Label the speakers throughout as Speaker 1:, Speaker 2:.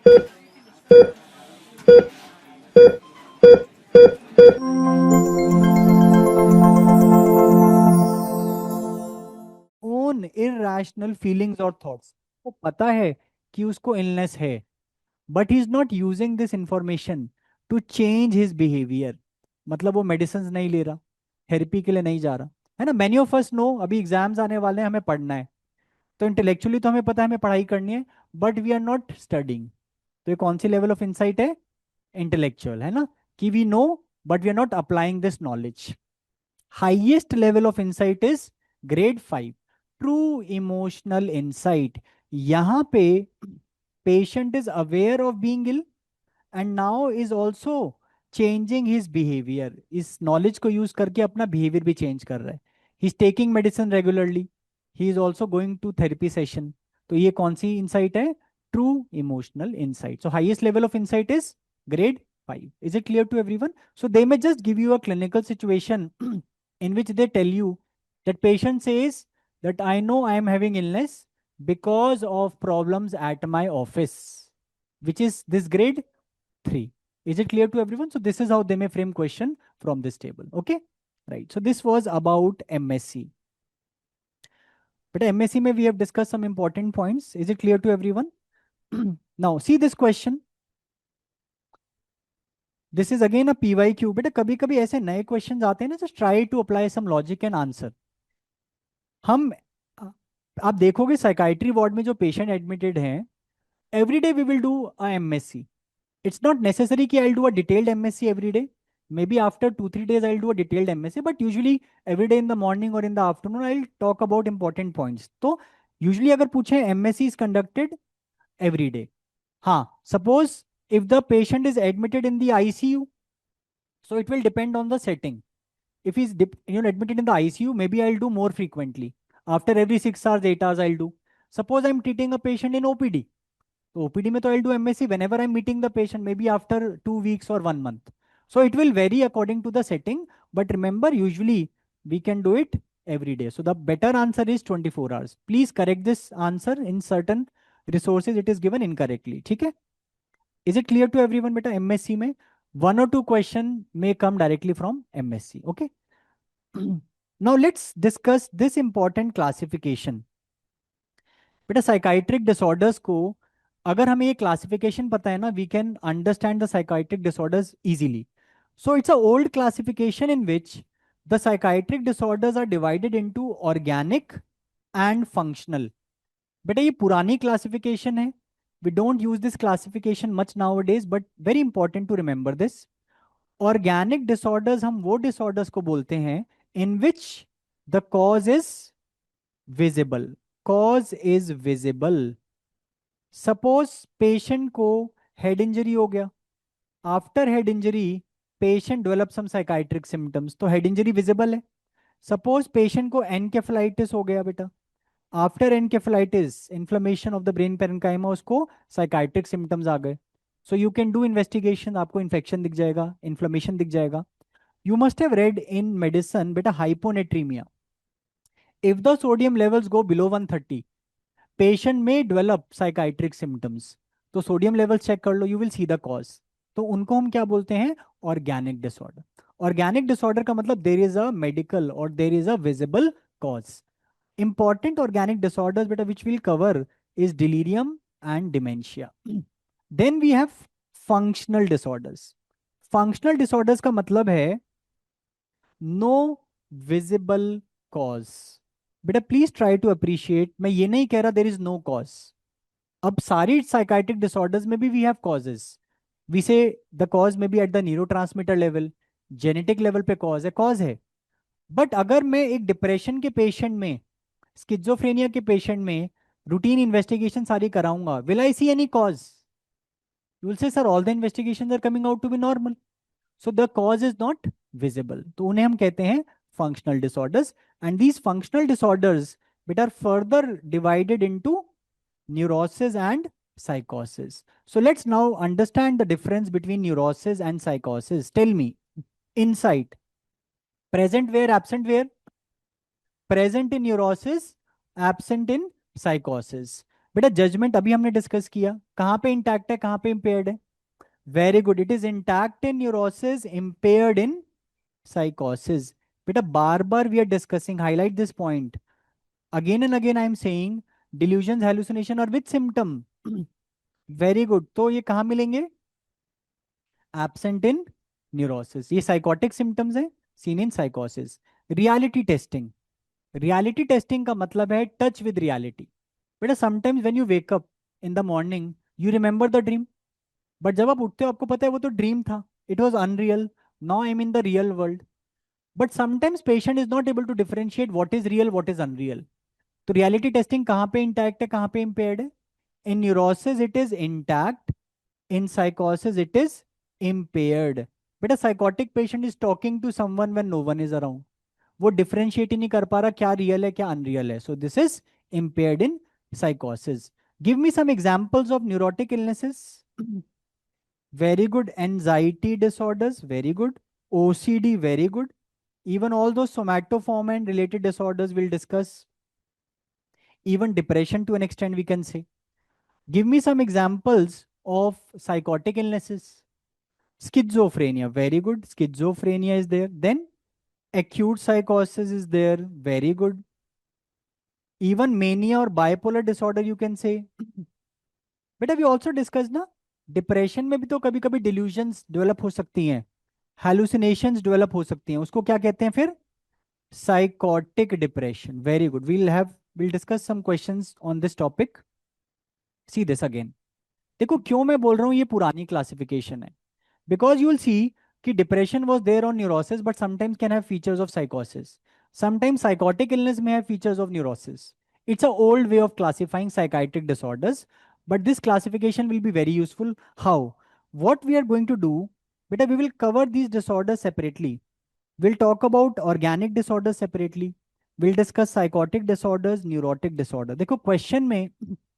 Speaker 1: Own irrational feelings और thoughts, वो पता है कि उसको इलनेस है, but he is not using this information to change his behaviour. मतलब वो मेडिसिन नहीं ले रहा, थेरेपी के लिए नहीं जा रहा, है ना। मैनी ऑफ अस नो अभी एग्जाम्स आने वाले हैं, हमें पढ़ना है, तो इंटेलेक्चुअली तो हमें पता है हमें पढ़ाई करनी है, but we are not studying. तो ये कौन सी लेवल ऑफ इंसाइट है? इंटेलेक्चुअल, है ना, कि we know but we are not applying this knowledge. Highest level of insight is grade 5, true emotional insight. यहाँ पे patient is aware of being ill and now is also changing his behaviour. इस knowledge को use करके अपना behaviour भी change कर रहा है। He is taking medicine regularly, he is also going to therapy session. तो ये कौन सी इंसाइट है? True emotional insight. So highest level of insight is grade 5. Is it clear to everyone? So they may just give you a clinical situation in which they tell you that patient says that I know I am having illness because of problems at my office, which is this grade 3. Is it clear to everyone? So this is how they may frame question from this table. Okay, right. So this was about MSc. But MSc may we have discussed some important points. Is it clear to everyone? Now see this question. This is again a PYQ. बेटा कभी कभी ऐसे नए question आते हैं ना, just try to apply some logic and answer. हम आ- आप देखोगे साइकाइट्री वार्ड में जो पेशेंट एडमिटेड हैं, every day we will do a MSc. It's not necessary कि I'll do a detailed MSc every day. Maybe after 2-3 days I'll do a detailed MSc, but usually every day in the morning or in the afternoon I'll talk about important points. तो usually अगर पूछे MSc is conducted every day. हाँ, suppose if the patient is admitted in the ICU, so it will depend on the setting. If he's admitted in the ICU, maybe I'll do more frequently. After every 6 hours, 8 hours I'll do. Suppose I'm treating a patient in OPD. तो OPD में तो I do MSc whenever I'm meeting the patient, maybe after 2 weeks or 1 month. So it will vary according to the setting, but remember usually we can do it every day. So the better answer is 24 hours. Please correct this answer in certain resources it is given incorrectly. ठीक है? Is it clear to everyone? बेटा MSc में 1 or 2 question may come directly from MSc. Okay. Now let's discuss this important classification. बेटा psychiatric disorders को अगर हमें ये classification पता है ना, we can understand the psychiatric disorders easily. So it's a old classification in which the psychiatric disorders are divided into organic and functional. बेटा ये पुरानी क्लासिफिकेशन है. We don't use this classification much now days, but very important to remember this. Organic disorders हम वो disorders को बोलते हैं in which the cause is visible. Cause is visible. Suppose patient को हेड इंजरी हो गया. After head injury patient develop some psychiatric symptoms, तो head injury visible है. सपोज पेशेंट को एनकेफेलाइटिस हो गया बेटा. After encephalitis inflammation of the brain parenchyma, उसको साइकाइट्रिक सिम्टम्स आ गए. So you can do investigation, आपको इन्फेक्शन दिख जाएगा, इन्फ्लेमेशन दिख जाएगा. You must have read in medicine बेटा hyponatremia. If the sodium levels go below 130, patient में डेवलप साइकाइट्रिक सिम्टम्स. तो सोडियम लेवल चेक कर लो, you will see the cause. तो उनको हम क्या बोलते हैं? Organic disorder. ऑर्गेनिक डिसऑर्डर का मतलब देर इज अ मेडिकल और there is a visible cause. Important organic disorders बेटा which will cover is delirium and dementia. Then we have functional disorders. Functional disorders का मतलब है नो विजिबल कॉज. बेटा please try to appreciate, मैं ये नहीं कह रहा देर इज नो कॉज. अब सारी साइकाइट्रिक डिसऑर्डर्स में भी we have causes. We say the cause may be at the neurotransmitter level, genetic level पे कॉज है. बट अगर मैं एक डिप्रेशन के पेशेंट में, स्किज़ोफ्रेनिया के पेशेंट में रूटीन इन्वेस्टिगेशन सारी कराऊंगा, will I see any cause? You will say sir all the investigations are coming out to be normal. So the cause is not visible. तो उन्हें हम कहते हैं functional disorders. And these functional disorders bet are further divided into neurosis and psychosis. So let's now understand the difference between neurosis and psychosis. Tell me, insight. Present where, absent where? Present in neurosis, absent in psychosis. बेटा judgement अभी हमने discuss किया, कहाँ पे intact है कहाँ पे impaired है? Very good, it is intact in neurosis, impaired in साइकोसिस। बेटा बार बार we are discussing, highlight this point again and again I am saying, delusions hallucination और with symptom। वेरी गुड, तो ये कहाँ मिलेंगे? एब्सेंट इन न्यूरोसिस, ये साइकोटिक सिम्टम्स है, सीन इन साइकोसिस। रियलिटी टेस्टिंग, रियलिटी टेस्टिंग का मतलब है टच विद रियलिटी। बेटा sometimes when you wake up in the morning you remember the dream, but जब आप उठते हो आपको पता है वो तो ड्रीम था, it was unreal, now I am in the real world. But sometimes patient is not able to differentiate what is real what is unreal. तो रियलिटी टेस्टिंग कहाँ पे इंटैक्ट है कहाँ पे इम्पेयर्ड है? In neurosis it is intact, in साइकोसिस it is impaired. बेटा psychotic patient is talking to someone when no one is around, वो डिफरेंशिएट ही नहीं कर पा रहा क्या रियल है क्या अनरियल है, so this is impaired in साइकोसिस। Give me some examples of neurotic illnesses. Very good, anxiety disorders, very good, OCD, very good, even all those somatoform and related disorders we'll discuss, even depression to an extent we can say. Give me some examples of psychotic illnesses. Schizophrenia, very good. Schizophrenia is there. Then acute psychosis is there. Very good. Even mania or bipolar disorder you can say. बेटा we also discuss ना, depression में भी तो कभी कभी delusions develop हो सकती हैं, हैलुसिनेशंस डेवलप हो सकती हैं, उसको क्या कहते हैं फिर? Psychotic depression. Very good, we'll discuss some questions on this topic. See this again, देखो क्यों मैं बोल रहा हूँ ये पुरानी क्लासिफिकेशन है, बिकॉज यू विल सी कि depression was there on neurosis but sometimes can have features of साइकोसिस, sometimes psychotic illness may have features of neurosis. It's a old way of classifying psychiatric disorders, but this classification will be very useful. How? what we are going to do, beta we will cover these disorders separately. We'll talk about organic disorders separately. We'll discuss psychotic disorders, neurotic disorder. देखो question में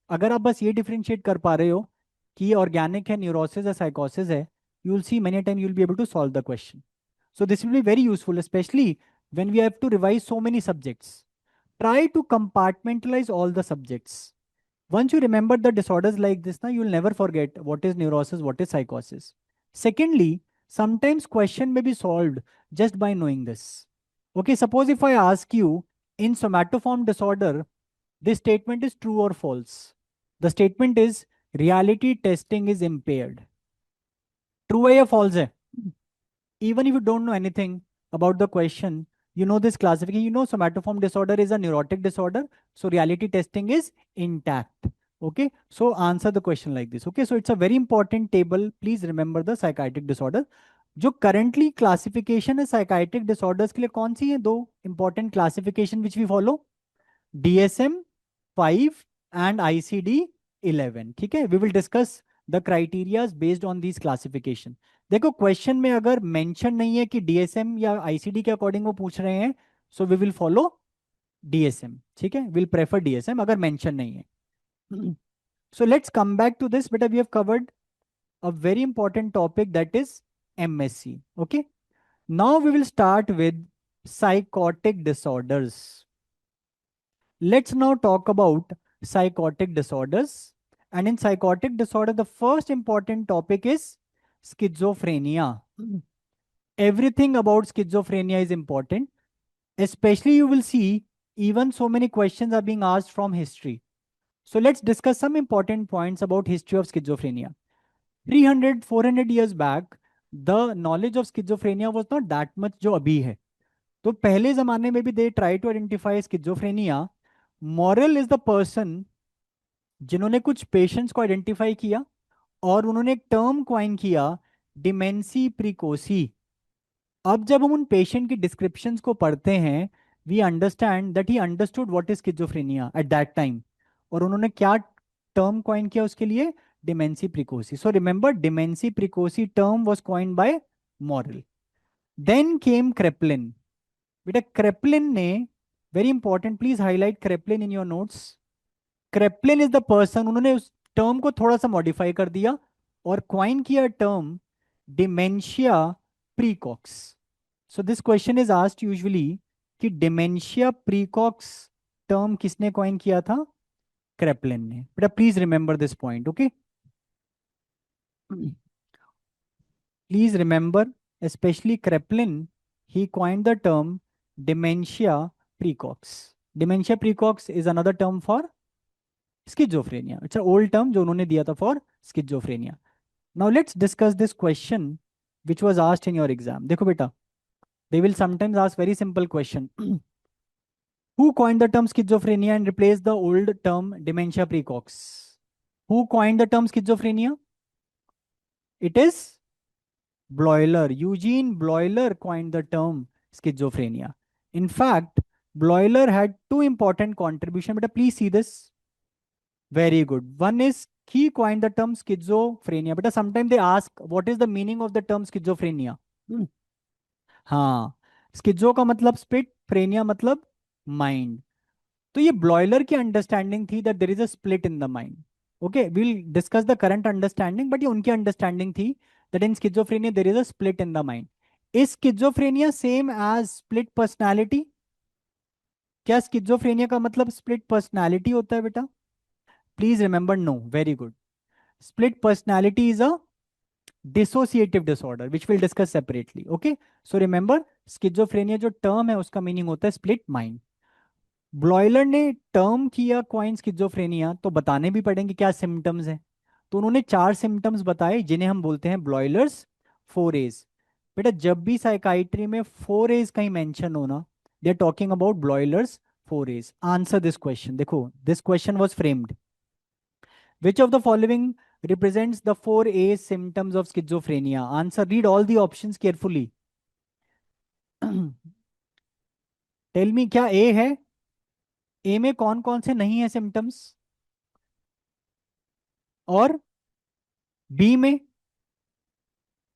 Speaker 1: अगर आप बस ये differentiate कर पा रहे हो कि ये ऑर्गेनिक है, न्यूरोसिस है, साइकोसिस है, you will see many time you will be able to solve the question. So this will be very useful, especially when we have to revise so many subjects. Try to compartmentalize all the subjects. Once you remember the disorders like this, na, you will never forget what is neurosis, what is psychosis. Secondly, sometimes question may be solved just by knowing this. Okay, suppose if I ask you in somatoform disorder, this statement is true or false. The statement is reality testing is impaired. True है या false है? Even if you don't know anything about the question, you know this classification, you know somatoform disorder is a neurotic disorder, so reality testing is intact. Okay, so answer the question like this. Okay, so it's a very important table, please remember the psychiatric disorder. जो currently classification है psychiatric disorders के लिए कौन सी है? दो important classification which we follow, DSM-5 and ICD-11। ठीक है, we will discuss the criteria based on these classification। देखो क्वेश्चन में अगर मेंशन नहीं है कि डीएसएम या आईसीडी के अकॉर्डिंग वो पूछ रहे हैं, so we will follow DSM. ठीक है, विल प्रेफर डीएसएम अगर मेंशन नहीं है। So let's come back to this, बेटा we have covered a very important topic that is MSC. Okay, now we will start with psychotic disorders. Let's now talk about psychotic disorders. And in psychotic disorder, the first important topic is schizophrenia. Everything about schizophrenia is important. Especially you will see even so many questions are being asked from history. So let's discuss some important points about history of schizophrenia. 300, 400 years back, the knowledge of schizophrenia was not that much जो अभी है। तो पहले जमाने में भी they try to identify schizophrenia. Moral is the person जिन्होंने कुछ पेशेंट्स को आइडेंटिफाई किया और उन्होंने एक टर्म क्वाइन किया, डिमेंसी प्रिकोसी। अब जब हम उन पेशेंट की डिस्क्रिप्शंस को पढ़ते हैं, we understand that he understood what is schizophrenia at that time, और उन्होंने क्या टर्म क्वाइन किया उसके लिए? Demence precoce. So remember demence precoce term was coined by Morel. Then came Kraepelin. बेटा क्रेपलिन ने, very important, please highlight Kraepelin in your notes. Kraepelin is the person, उन्होंने उस टर्म को थोड़ा सा मॉडिफाई कर दिया और क्वाइन किया term dementia praecox. So this question is asked usually कि डिमेंशिया प्रीकॉक्स टर्म किसने क्वाइन किया था? क्रेपलिन ने। बेटा please remember this point, okay. Please remember, specially Kraepelin, he coined the term dementia precox. Dementia precox is another term for schizophrenia. It's an old term जो उन्होंने दिया था for schizophrenia. Now let's discuss this question which was asked in your exam. देखो बेटा, they will sometimes ask very simple question. Who coined the term schizophrenia and replaced the old term dementia precox? Who coined the term schizophrenia? It is Bleuler. Eugene Bleuler coined the term schizophrenia. In fact, Bleuler had two important contributions, but please see this. Very good. One is he coined the term schizophrenia, but sometimes they ask what is the meaning of the term schizophrenia. हाँ, स्किजो का मतलब split, फ्रेनिया मतलब mind. तो ये ब्लॉयलर की understanding थी that there is a split in the mind. Okay, we will discuss the current understanding, but ये उनकी अंडरस्टैंडिंग थी that in schizophrenia there is a split in the mind. Is schizophrenia same as split personality? क्या schizophrenia का मतलब split personality होता है बेटा? Please remember, no. Very good. Split personality is a dissociative disorder which will discuss separately. Okay, so remember, schizophrenia जो term है उसका meaning होता है स्प्लिट माइंड। ब्लॉयलर ने टर्म किया क्वाइन स्किजोफ्रेनिया, तो बताने भी पड़ेंगे क्या सिम्टम्स हैं। तो उन्होंने चार सिम्टम्स बताए जिन्हें हम बोलते हैं ब्लॉयलर्स फोर एज। बेटा जब भी साइकाइट्री में फोर एज कहीं मेंशन होना, they are talking about Bleuler's four A's. Answer this question. देखो, this question was framed, which of the following represents the 4A symptoms of schizophrenia? Answer, read all the options carefully. Tell me, क्या A है? ए में कौन कौन से नहीं है symptoms? और बी में?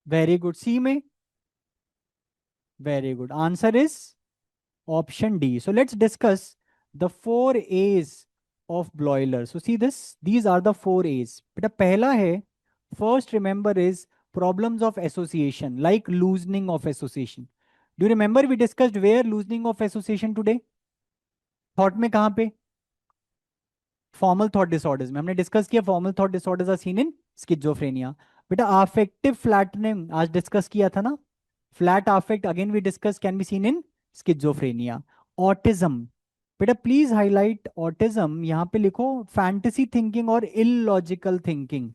Speaker 1: Very good. सी में? Very good. Answer is option D. So let's discuss the four A's of Bleuler. So see this, these are the four A's. बेटा पहला है, first remember is problems of association, like loosening of association. Do remember we discussed where loosening of association today? Thought में कहां पे? Formal thought disorders में हमने discuss किया, formal thought disorders are seen in schizophrenia. बेटा affective flattening आज discuss किया था ना, flat affect again we discuss can be seen in schizophrenia. Autism, बेटा प्लीज हाईलाइट ऑटिज्म, यहां पे लिखो फैंटेसी थिंकिंग और इलॉजिकल थिंकिंग।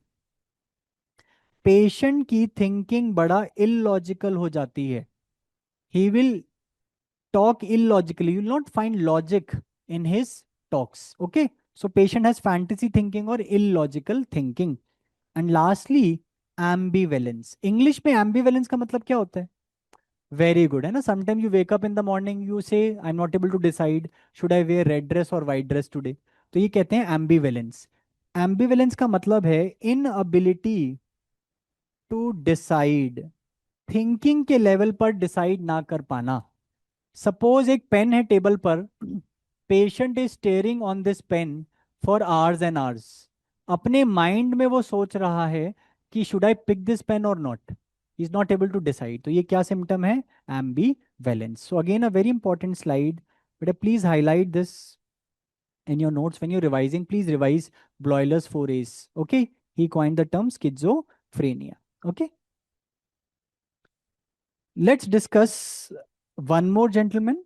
Speaker 1: पेशेंट की थिंकिंग बड़ा इलॉजिकल हो जाती है। He will talk illogically, you will not find logic in his talks. Okay, so patient has fantasy thinking or illogical thinking. And lastly, ambivalence. English में ambivalence का मतलब क्या होता है? वेरी गुड, है ना। Sometime you wake up in the morning, you say I am not able to decide should I wear red dress और white dress today. तो ये कहते हैं एम्बीवेलेंस। एम्बीवेलेंस का मतलब है इनअबिलिटी टू डिसाइड, थिंकिंग के लेवल पर डिसाइड ना कर पाना। सपोज एक पेन है टेबल पर, patient is staring on this pen for hours and hours. अपने माइंड में वो सोच रहा है कि should I pick this pen और not, is not able to decide. तो ये क्या सिम्टम है? Ambivalence. So again a very important slide, but please highlight this in your notes when you're revising. Please revise Bloyler's four A's. Okay, he coined the term schizophrenia. Okay, let's discuss one more, gentlemen.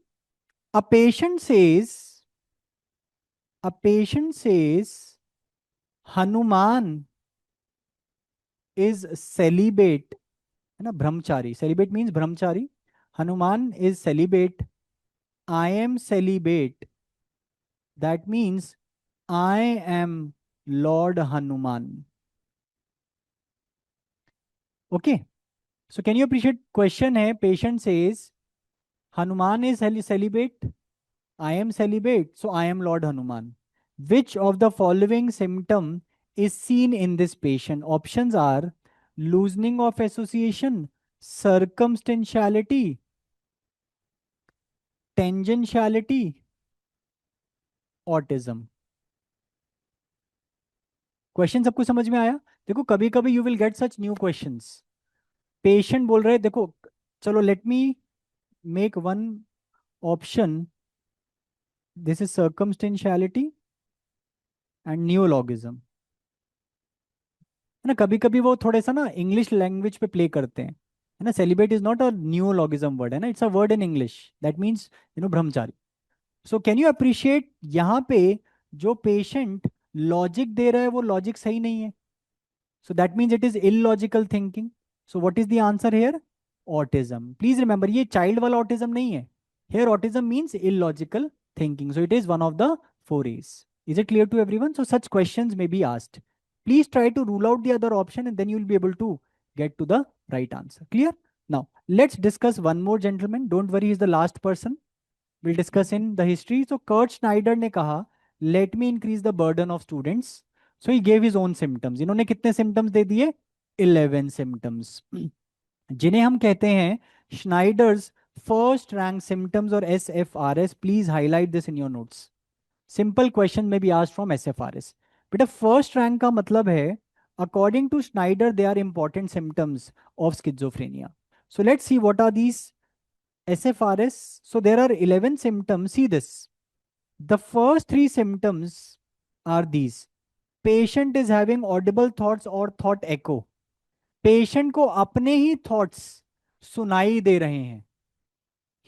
Speaker 1: A patient says, a patient says, Hanuman is celibate. है ना, brahmachari. Celibate means brahmachari. Hanuman is celibate. I am celibate. That means I am Lord Hanuman. Okay. So can you appreciate question है, patient says, Hanuman is celibate. I am celibate, so I am Lord Hanuman. Which of the following symptom is seen in this patient? Options are loosening of association, circumstantiality, tangentiality, autism. Question सबको समझ में आया? देखो कभी कभी you will get such new questions. Patient बोल रहे देखो, चलो let me make one option, this is circumstantiality and neologism, है ना। कभी कभी वो थोड़े सा ना इंग्लिश लैंग्वेज पे प्ले करते हैं, है ना। Celebrate is not a neologism word, है ना, it's a word in English that means brahmachari. So can you appreciate यहाँ पे जो पेशेंट लॉजिक दे रहा है वो लॉजिक सही नहीं है, so that means it is illogical thinking. So what is the answer here? Autism. Please remember ये चाइल्ड वाला ऑटिज्म नहीं है, here autism means illogical thinking, so it is one of the four A's. Is it clear to everyone? So such questions may be asked. Please try to rule out the other option and then you will be able to get to the right answer. Clear? Now let's discuss one more gentleman. Don't worry, he's the last person. We'll discuss in the history. So Kurt Schneider ने कहा let me increase the burden of students. So he gave his own symptoms. इन्होंने कितने symptoms दे दिए? 11 symptoms. जिन्हें हम कहते हैं Schneider's first rank symptoms or SFRS. Please highlight this in your notes. Simple question may be asked from SFRS. बेटा first rank का मतलब है according to Schneider they are important symptoms of schizophrenia. So let's see what are these SFRS. So there are 11 symptoms. See this. The first three symptoms are these. Patient is having audible thoughts or thought echo. पेशेंट को अपने ही thoughts सुनाई दे रहे हैं।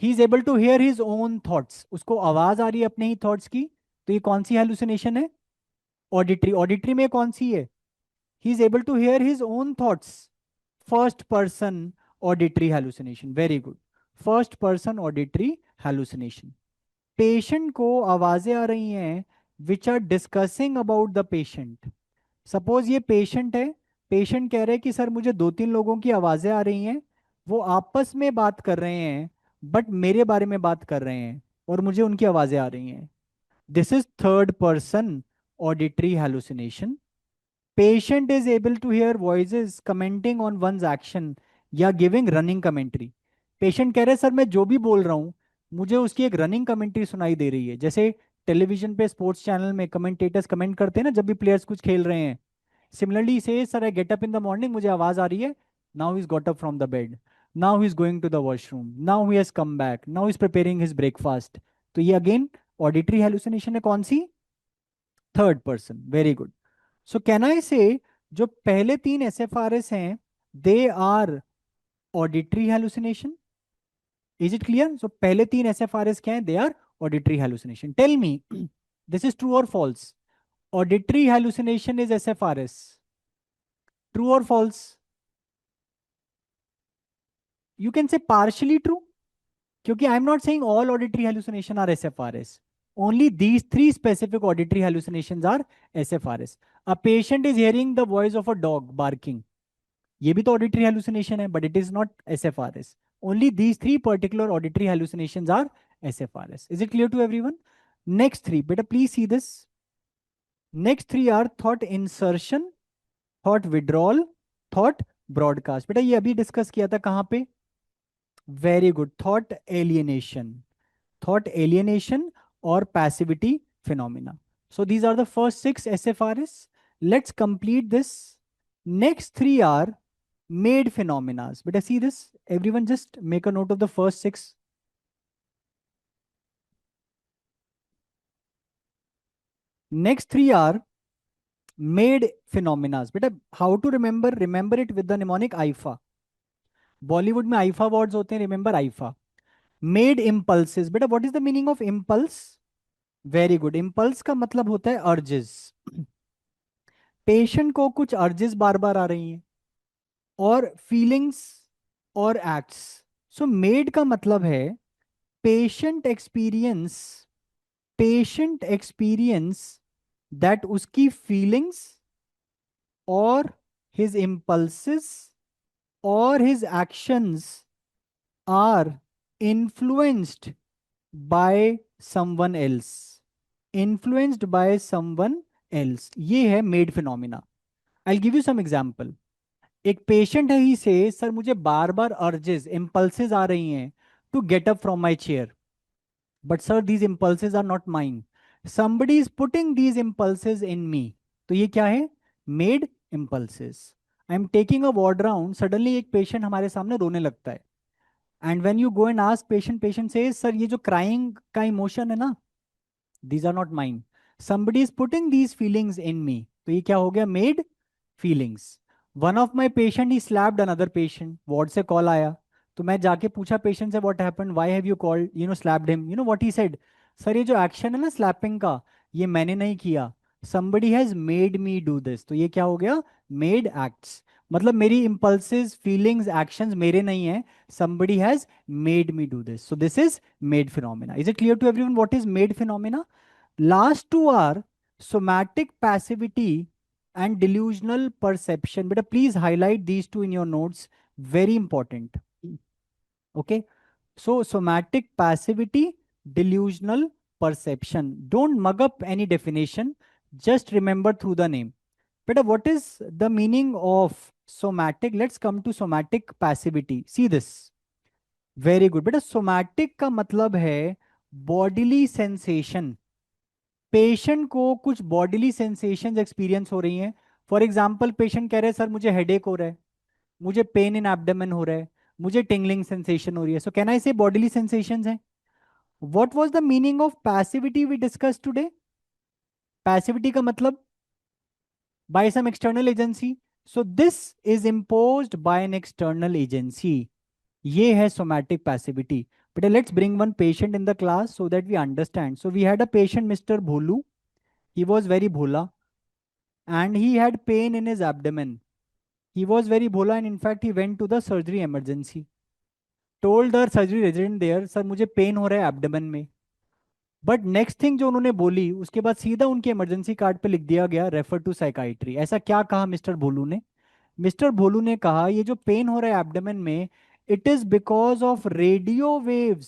Speaker 1: He is able to hear his own thoughts, उसको आवाज आ रही है अपने ही थॉट्स की। तो ये कौन सी हेलुसिनेशन है? ऑडिटरी। ऑडिटरी में कौन सी है? He is able to hear his own thoughts. First person auditory hallucination, very good. First person auditory hallucination. Patient को आवाजें आ रही हैं which are discussing about the patient. Suppose ये पेशेंट है, पेशेंट कह रहे हैं कि सर मुझे दो तीन लोगों की आवाजें आ रही हैं, वो आपस में बात कर रहे हैं बट मेरे बारे में बात कर रहे हैं और मुझे उनकी आवाजें आ रही हैं। This is third person auditory hallucination. Patient is able to hear voices commenting on one's action या गिविंग रनिंग कमेंट्री। पेशेंट कह रहे हैं सर मैं जो भी बोल रहा हूँ मुझे उसकी एक रनिंग कमेंट्री सुनाई दे रही है। जैसे टेलीविजन पे स्पोर्ट्स चैनल में कमेंटेटर्स कमेंट करते हैं ना जब भी प्लेयर्स कुछ खेल रहे हैं। Similarly say sir I get up in the morning, मुझे आवाज आ रही है, now he is got up from the bed, now he is going to the washroom, now he has come back, now he is preparing his breakfast. तो ये again auditory hallucination है, कौन सी? Third person, very good. So can I say जो पहले तीन S F R S हैं they are auditory hallucination. Is it clear? So पहले तीन एस एफ आर एस क्या है? They are auditory hallucination. Tell me this is true और false? Auditory hallucination is S F R S, true और false? You can say partially true, क्योंकि I am not saying all auditory hallucination are SFRS, only these three specific auditory hallucinations are SFRS. A patient is hearing the voice of a dog barking, ये भी तो auditory hallucination है but it is not SFRS. Only these three particular auditory hallucinations are SFRS. Is it clear to everyone? Next three बेटा please see this. Next three are thought insertion, thought withdrawal, thought broadcast. बेटा ये अभी डिस्कस किया था कहाँ पे? Very good, thought alienation, thought alienation or passivity phenomena. So these are the first six SFRS. Let's complete this. Next three are made phenomena. But see this, everyone just make a note of the first six. Next three are made phenomena. But how to remember? Remember it with the mnemonic IFA. Bollywood में IIFA words होते हैं, remember IIFA. Made impulses, बेटा what is the meaning of impulse? Very good, impulse का मतलब होता है urges. Patient को कुछ अर्जेस बार बार आ रही हैं और फीलिंग्स और एक्ट्स। सो मेड का मतलब है patient experience, patient experience that उसकी फीलिंग्स और हिज इम्पल्सेस और his actions are influenced by someone else, influenced by someone else, ये है made phenomena. I give you some example. एक पेशेंट है, ही से सर मुझे बार बार अर्जेस इम्पल्सेस आ रही हैं to get up from my chair, but sir these impulses are not mind, somebody is putting these impulses in me. तो ये क्या है? Made impulses. I am taking a ward round, suddenly एक पेशेंट हमारे सामने रोने लगता है and when you go and ask patient, patient से सर ये जो क्राइंग का इमोशन है ना, these are not mind, somebody is putting these feelings in me, तो ये क्या हो गया, made feelings. One of my patient he slapped another patient, ward से कॉल आया, तो मैं जाके पूछा पेशेंट से what happened, why have you called slapped him, what he said, sir ये जो एक्शन है ना स्लैपिंग का, ये मैंने नहीं किया, somebody has made me do this. तो ये क्या हो गया, made acts. मतलब मेरी impulses feelings actions मेरे नहीं हैं, somebody has made me do this. So this is made phenomena. Is it clear to everyone what is made phenomena? Last two are somatic passivity and delusional perception. But please highlight these two in your notes. Very important. Okay. So somatic passivity, delusional perception. Don't mug up any definition. Just remember through the name. But what is the meaning of somatic? Let's come to somatic passivity. See this. Very good. बेटा somatic का मतलब है bodily sensation. Patient को कुछ bodily sensations experience हो रही हैं. For example patient कह रहे हैं सर मुझे हेडेक हो रहा है, मुझे पेन इन एब्डोमेन हो रहा है, मुझे टिंगलिंग सेंसेशन हो रही है. So can I say bodily sensations हैं. What was the meaning of passivity we discuss today. Passivity का मतलब by some external agency. So this is imposed by an external agency. ये है somatic passivity. But let's bring one patient in the class so that we understand. So we had a patient, Mr. Bholu. He was very bhola and he had pain in his abdomen. He was very bhola and in fact he went to the surgery emergency. Told the surgery resident there, sir मुझे pen हो रहा है abdomen में. But next thing जो उन्होंने बोली उसके बाद सीधा उनके इमरजेंसी कार्ड पे लिख दिया गया रेफर टू साइकाइट्री. ऐसा क्या कहा मिस्टर भोलू ने. मिस्टर भोलू ने कहा ये जो पेन हो रहा है एब्डोमेन में, it is because of radio waves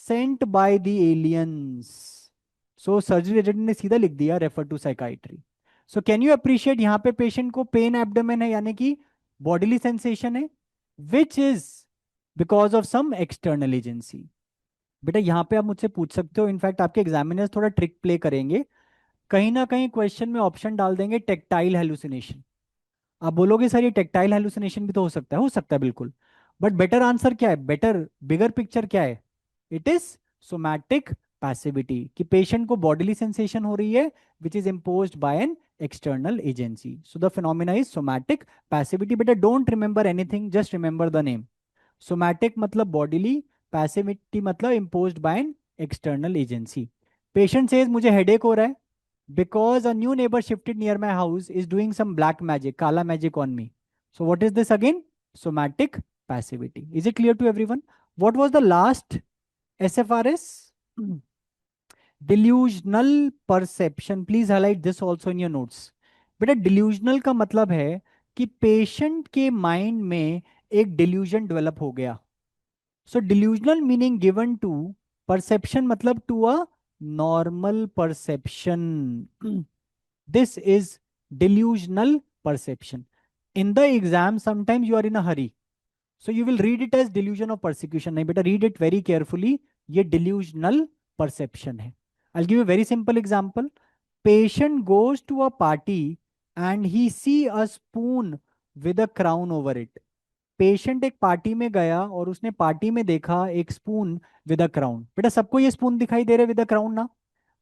Speaker 1: sent by the aliens. So surgery resident ने सीधा लिख दिया refer to psychiatry. So can you appreciate, यहाँ पे पेशेंट को पेन एब्डोमेन है यानी कि बॉडीली सेंसेशन है, which is because of some external agency. बेटा यहाँ पे आप मुझसे पूछ सकते हो, इनफैक्ट आपके एग्जामिनर्स थोड़ा ट्रिक प्ले करेंगे, कहीं ना कहीं क्वेश्चन में ऑप्शन डाल देंगे टेक्टाइल हेलुसिनेशन. आप बोलोगे सर ये टेक्टाइल हेलुसिनेशन भी तो हो सकता है बिल्कुल. बट बेटर आंसर क्या है, बेटर बिगर पिक्चर क्या है, इट इज सोमैटिक पैसिविटी, कि पेशेंट को बॉडीली सेंसेशन हो रही है which is imposed by an external agency. So the phenomena is somatic passivity. बेटा don't remember anything, just remember the name. Somatic मतलब बॉडीली, पैसिविटी मतलब imposed by an external agency. Patient says मुझे headache हो रहा है because a new neighbor shifted near my house is doing some black magic, kala magic on me. So what is this again? Somatic passivity. Is it clear to everyone? What was the last SFRS? Delusional perception. Please highlight this also in your notes. बेटा delusional का मतलब है कि patient के mind में एक delusion develop हो गया. So delusional meaning given to perception मतलब to a normal perception. This is delusional perception. In the exam, sometimes you are in a hurry. So you will read it as delusion of persecution. नहीं बेटा, read it very carefully. ये delusional perception है. I'll give you a very simple example. Patient goes to a party and he see a spoon with a crown over it. Patient एक party में गया और उसने party में देखा एक स्पून विद अ क्राउन. बेटा सबको ये स्पून दिखाई दे रहे विद अ क्राउन ना,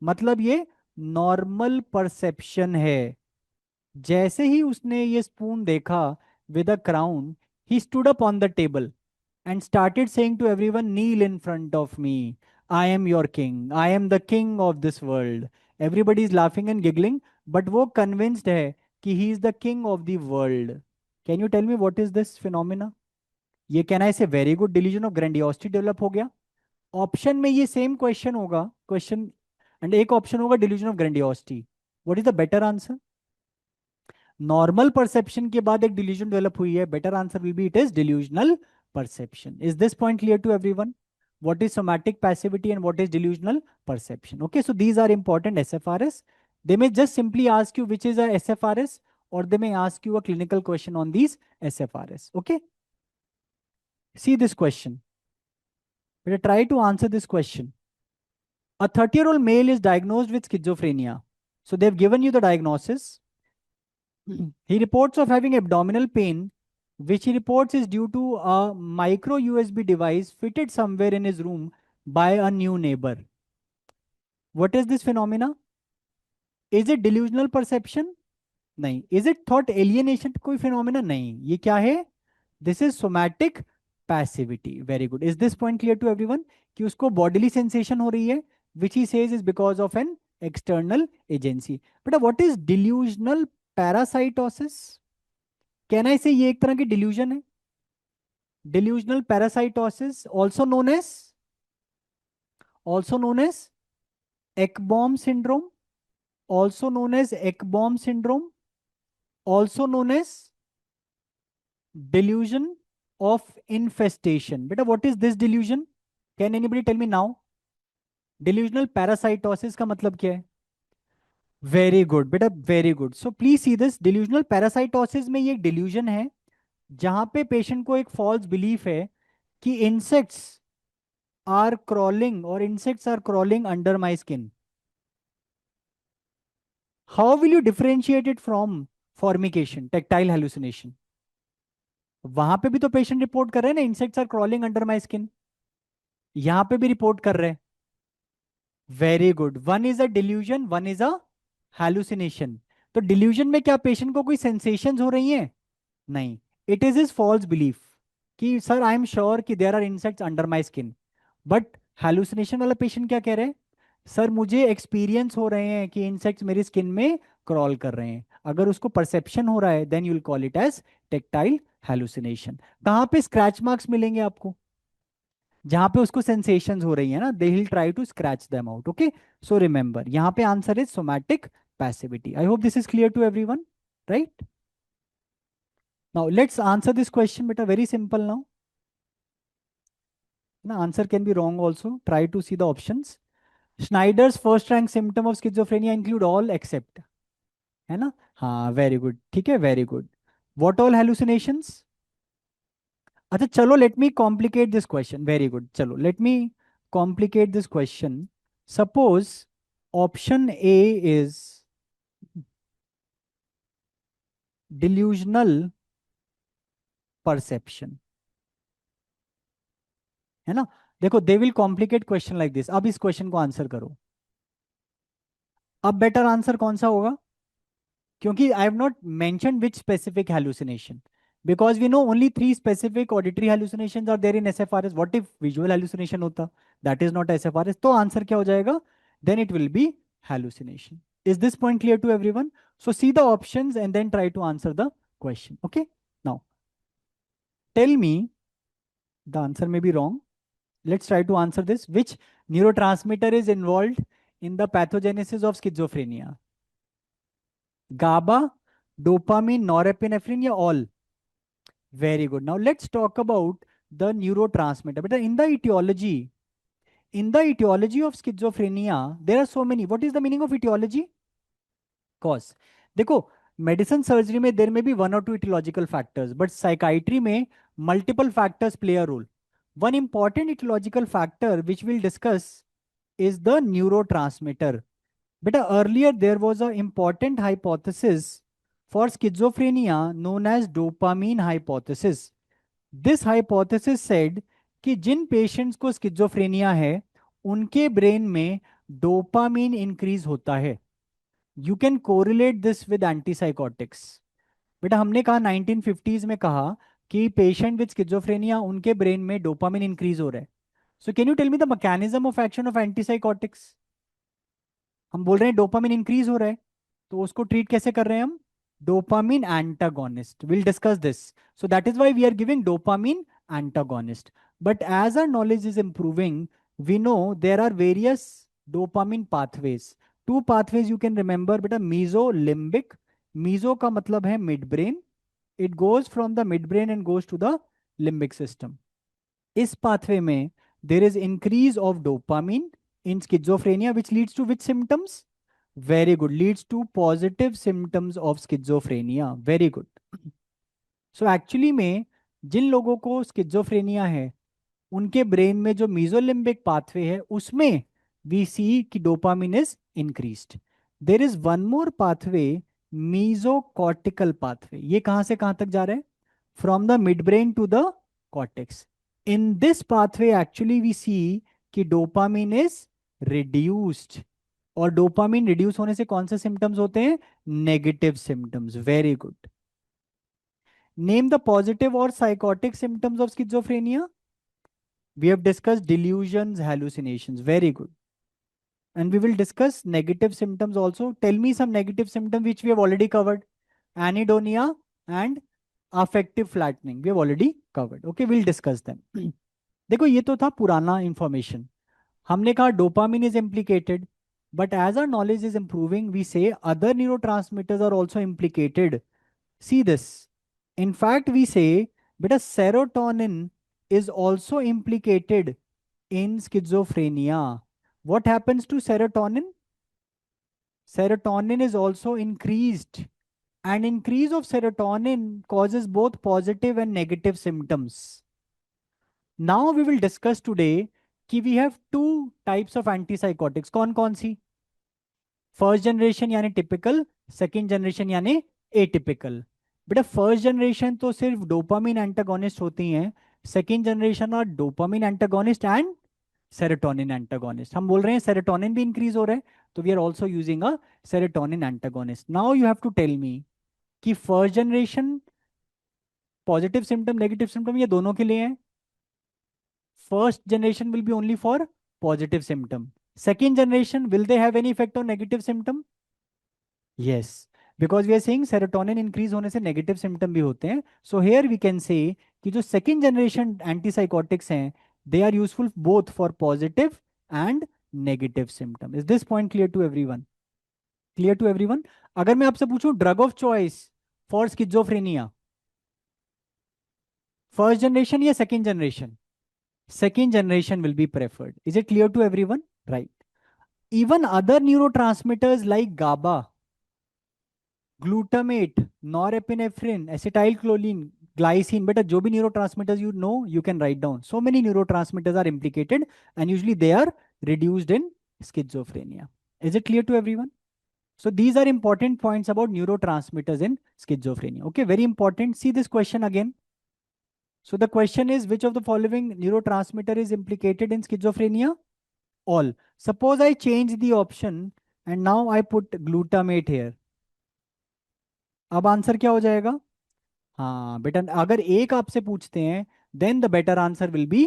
Speaker 1: मतलब ये नॉर्मल परसेप्शन है. जैसे ही उसने ये स्पून देखा with a crown, he stood up on the table and started saying to everyone kneel in front of me, I am your king, I am the king of this world. Everybody is laughing and giggling but वो convinced है कि he is the king of the world. Can you tell me what is this phenomena. ये कहना है इसे very good delusion of grandiosity develop हो गया. Option में ये सेम क्वेश्चन होगा, क्वेश्चन एंड एक ऑप्शन होगा delusion of grandiosity. What is the better answer. Normal perception के बाद एक डिल्यूजन डेवलप हुई है, better answer will be it is delusional perception. Is this point clear to everyone. what is somatic passivity and what is delusional perception. Okay, so these are important SFRS. They may just simply ask you which is a SFRS or they may ask you a clinical question on these SFRS. Okay, see this question. We'll try to answer this question. A 30-year-old male is diagnosed with schizophrenia. So they've given you the diagnosis. He reports of having abdominal pain, which he reports is due to a micro USB device fitted somewhere in his room by a new neighbor. What is this phenomena? Is it delusional perception? नहीं। Is it thought alienation, कोई phenomena? नहीं। ये क्या है? This is somatic passivity. Very good. Is this point clear to everyone कि उसको bodily sensation हो रही है, which he says is because of an external agency. बेटा what is delusional parasitosis? Can I say ये एक तरह की डिल्यूजन है? Delusional parasitosis also known as Ekbom syndrome, also known as Ekbom syndrome, also known as delusion of infestation. Beta, what is this delusion? Can anybody tell me now? Delusional parasitosis का मतलब क्या है? Very good बेटा, very good. So please see this, delusional parasitosis में ये delusion है जहां पे पेशेंट को एक फॉल्स बिलीफ है कि insects are crawling under my skin. How will you differentiate it from formication, tactile hallucination? वहां पे भी तो पेशेंट रिपोर्ट कर रहे हैं ना, insects are crawling under my skin. यहां पे भी रिपोर्ट कर रहे हैं। Very good. One is a delusion, one is a hallucination. तो डिल्यूजन में क्या पेशेंट को कोई सेंसेशंस हो रही हैं? नहीं। It is is false belief कि सर आई एम श्योर कि there are insects under my skin. But hallucination वाला पेशेंट क्या कह रहे हैं? सर मुझे एक्सपीरियंस हो रहे हैं कि इंसेक्ट्स मेरी स्किन में क्रॉल कर रहे हैं। अगर उसको परसेप्शन हो रहा है then you will call it as tactile hallucination. कहाँ पे स्क्रैच मार्क्स मिलेंगे आपको? जहां पे उसको सेंसेशंस हो रही है ना, they will try to scratch them out. Okay. So remember यहाँ पे answer is somatic passivity. I hope this is clear to everyone, right? Now let's answer this question बेटा, वेरी सिंपल नाउ ना। Answer can be wrong also, try to see the options. Schneider's first rank symptom of schizophrenia include all except, है ना? हाँ very good, ठीक है, very good. What all hallucinations? अच्छा चलो, let me complicate this question. Very good, चलो let me complicate this question. Suppose option A is delusional perception, है ना? देखो, they will complicate question like this. अब इस क्वेश्चन को आंसर करो। अब बेटर आंसर कौन सा होगा? क्योंकि I have not mention which specific hallucination, because we know only 3 specific auditory hallucinations are there in SFRS. What if visual hallucination होता? That is not SFRS. तो आंसर क्या हो जाएगा? Then it will be hallucination. Is this point clear to everyone? So see the options and then try to answer the question. Okay, now tell me, the answer may be wrong. Let's try to answer this. Which neurotransmitter is involved in the pathogenesis of schizophrenia? GABA, dopamine, norepinephrine, या all? Very good. Now let's talk about the neurotransmitter. But in the etiology of schizophrenia, there are so many. What is the meaning of etiology? Cause. देखो, medicine surgery में देर में भी 1 or 2 etiological factors, but psychiatry में multiple factors play a role. One important etiological factor which we'll discuss is the neurotransmitter. Beta, earlier there was an important hypothesis for schizophrenia known as dopamine hypothesis. This hypothesis said कि जिन patients को schizophrenia है उनके brain में dopamine increase होता है। You can correlate this with antipsychotics. बेटा हमने कहा 1950s में कहा कि पेशेंट विद स्किज़ोफ्रेनिया उनके ब्रेन में डोपामीन इंक्रीज हो रहा है। So can you tell me the mechanism of action of antipsychotics? हम बोल रहे हैं डोपामिन इंक्रीज हो रहा है, तो उसको ट्रीट कैसे कर रहे हैं हम? Dopamine antagonist. Will discuss this. So that is why we are giving dopamine antagonist. But as our knowledge is improving, we know there are various dopamine pathways. 2 pathways you can remember बेटा, meso limbic. Meso का मतलब है mid brain. It goes from the mid brain and goes to the limbic system. इस pathway में there is increase of dopamine in schizophrenia, which leads to which symptoms? Very good, leads to positive symptoms of schizophrenia. Very good. So actually में जिन लोगों को schizophrenia है उनके brain में जो mesolimbic pathway है उसमें वी सी कि dopamine is increased. There is one more pathway, mesocortical pathway. ये कहां से कहां तक जा रहे हैं? From the mid brain to the cortex. In this pathway actually we see कि डोपामिन इज रिड्यूस्ड और डोपामिन रिड्यूस होने से कौन से सिम्टम्स होते हैं? Negative symptoms. Very good. Name the positive और psychotic symptoms of schizophrenia. We have discussed delusions, hallucinations. Very good. And we will discuss negative symptoms also. Tell me some negative symptoms which we have already covered. Anhedonia and affective flattening. We have already covered. Okay, we'll discuss them. देखो ये तो था पुराना information. हमने कहा dopamine is implicated, but as our knowledge is improving, we say other neurotransmitters are also implicated. See this. In fact, we say beta serotonin is also implicated in schizophrenia. What happens to serotonin? Serotonin is also increased, and increase of serotonin causes both positive and negative symptoms. Now we will discuss today कि we have two types of antipsychotics. कौन कौन सी? First generation यानी typical, second generation यानी atypical. बेटा first generation तो सिर्फ dopamine antagonist होती हैं. सेकेंड जनरेशन और dopamine antagonist and serotonin antagonist. हम बोल रहे हैं सेरोटोनिन भी इंक्रीज हो रहा है, तो we are also using a serotonin antagonist. Now you have to tell me कि first generation positive symptom negative symptom ये दोनों के लिए है. First generation will be only for positive symptom. Second generation will they have any effect on negative symptom? Yes, because we are saying serotonin increase होने से negative symptom भी होते हैं. So here we can say कि जो second generation antipsychotics हैं, they are useful both for positive and negative symptom. Is this point clear to everyone? Clear to everyone? अगर मैं आपसे पूछूं drug of choice for schizophrenia, first generation या second generation? Second generation will be preferred. Is it clear to everyone? Right. Even other neurotransmitters like GABA, glutamate, norepinephrine, acetylcholine, glycine, बेटा जो भी neurotransmitters you know, you can write down. So many neurotransmitters are implicated, and usually they are reduced in schizophrenia. Is it clear to everyone? So these are important points about neurotransmitters in schizophrenia. Okay, very important. See this question again. So the question is, which of the following neurotransmitter is implicated in schizophrenia? All. Suppose I change the option and now I put glutamate here. अब answer क्या हो जाएगा? हाँ बेटा, अगर एक आपसे पूछते हैं then the better answer will be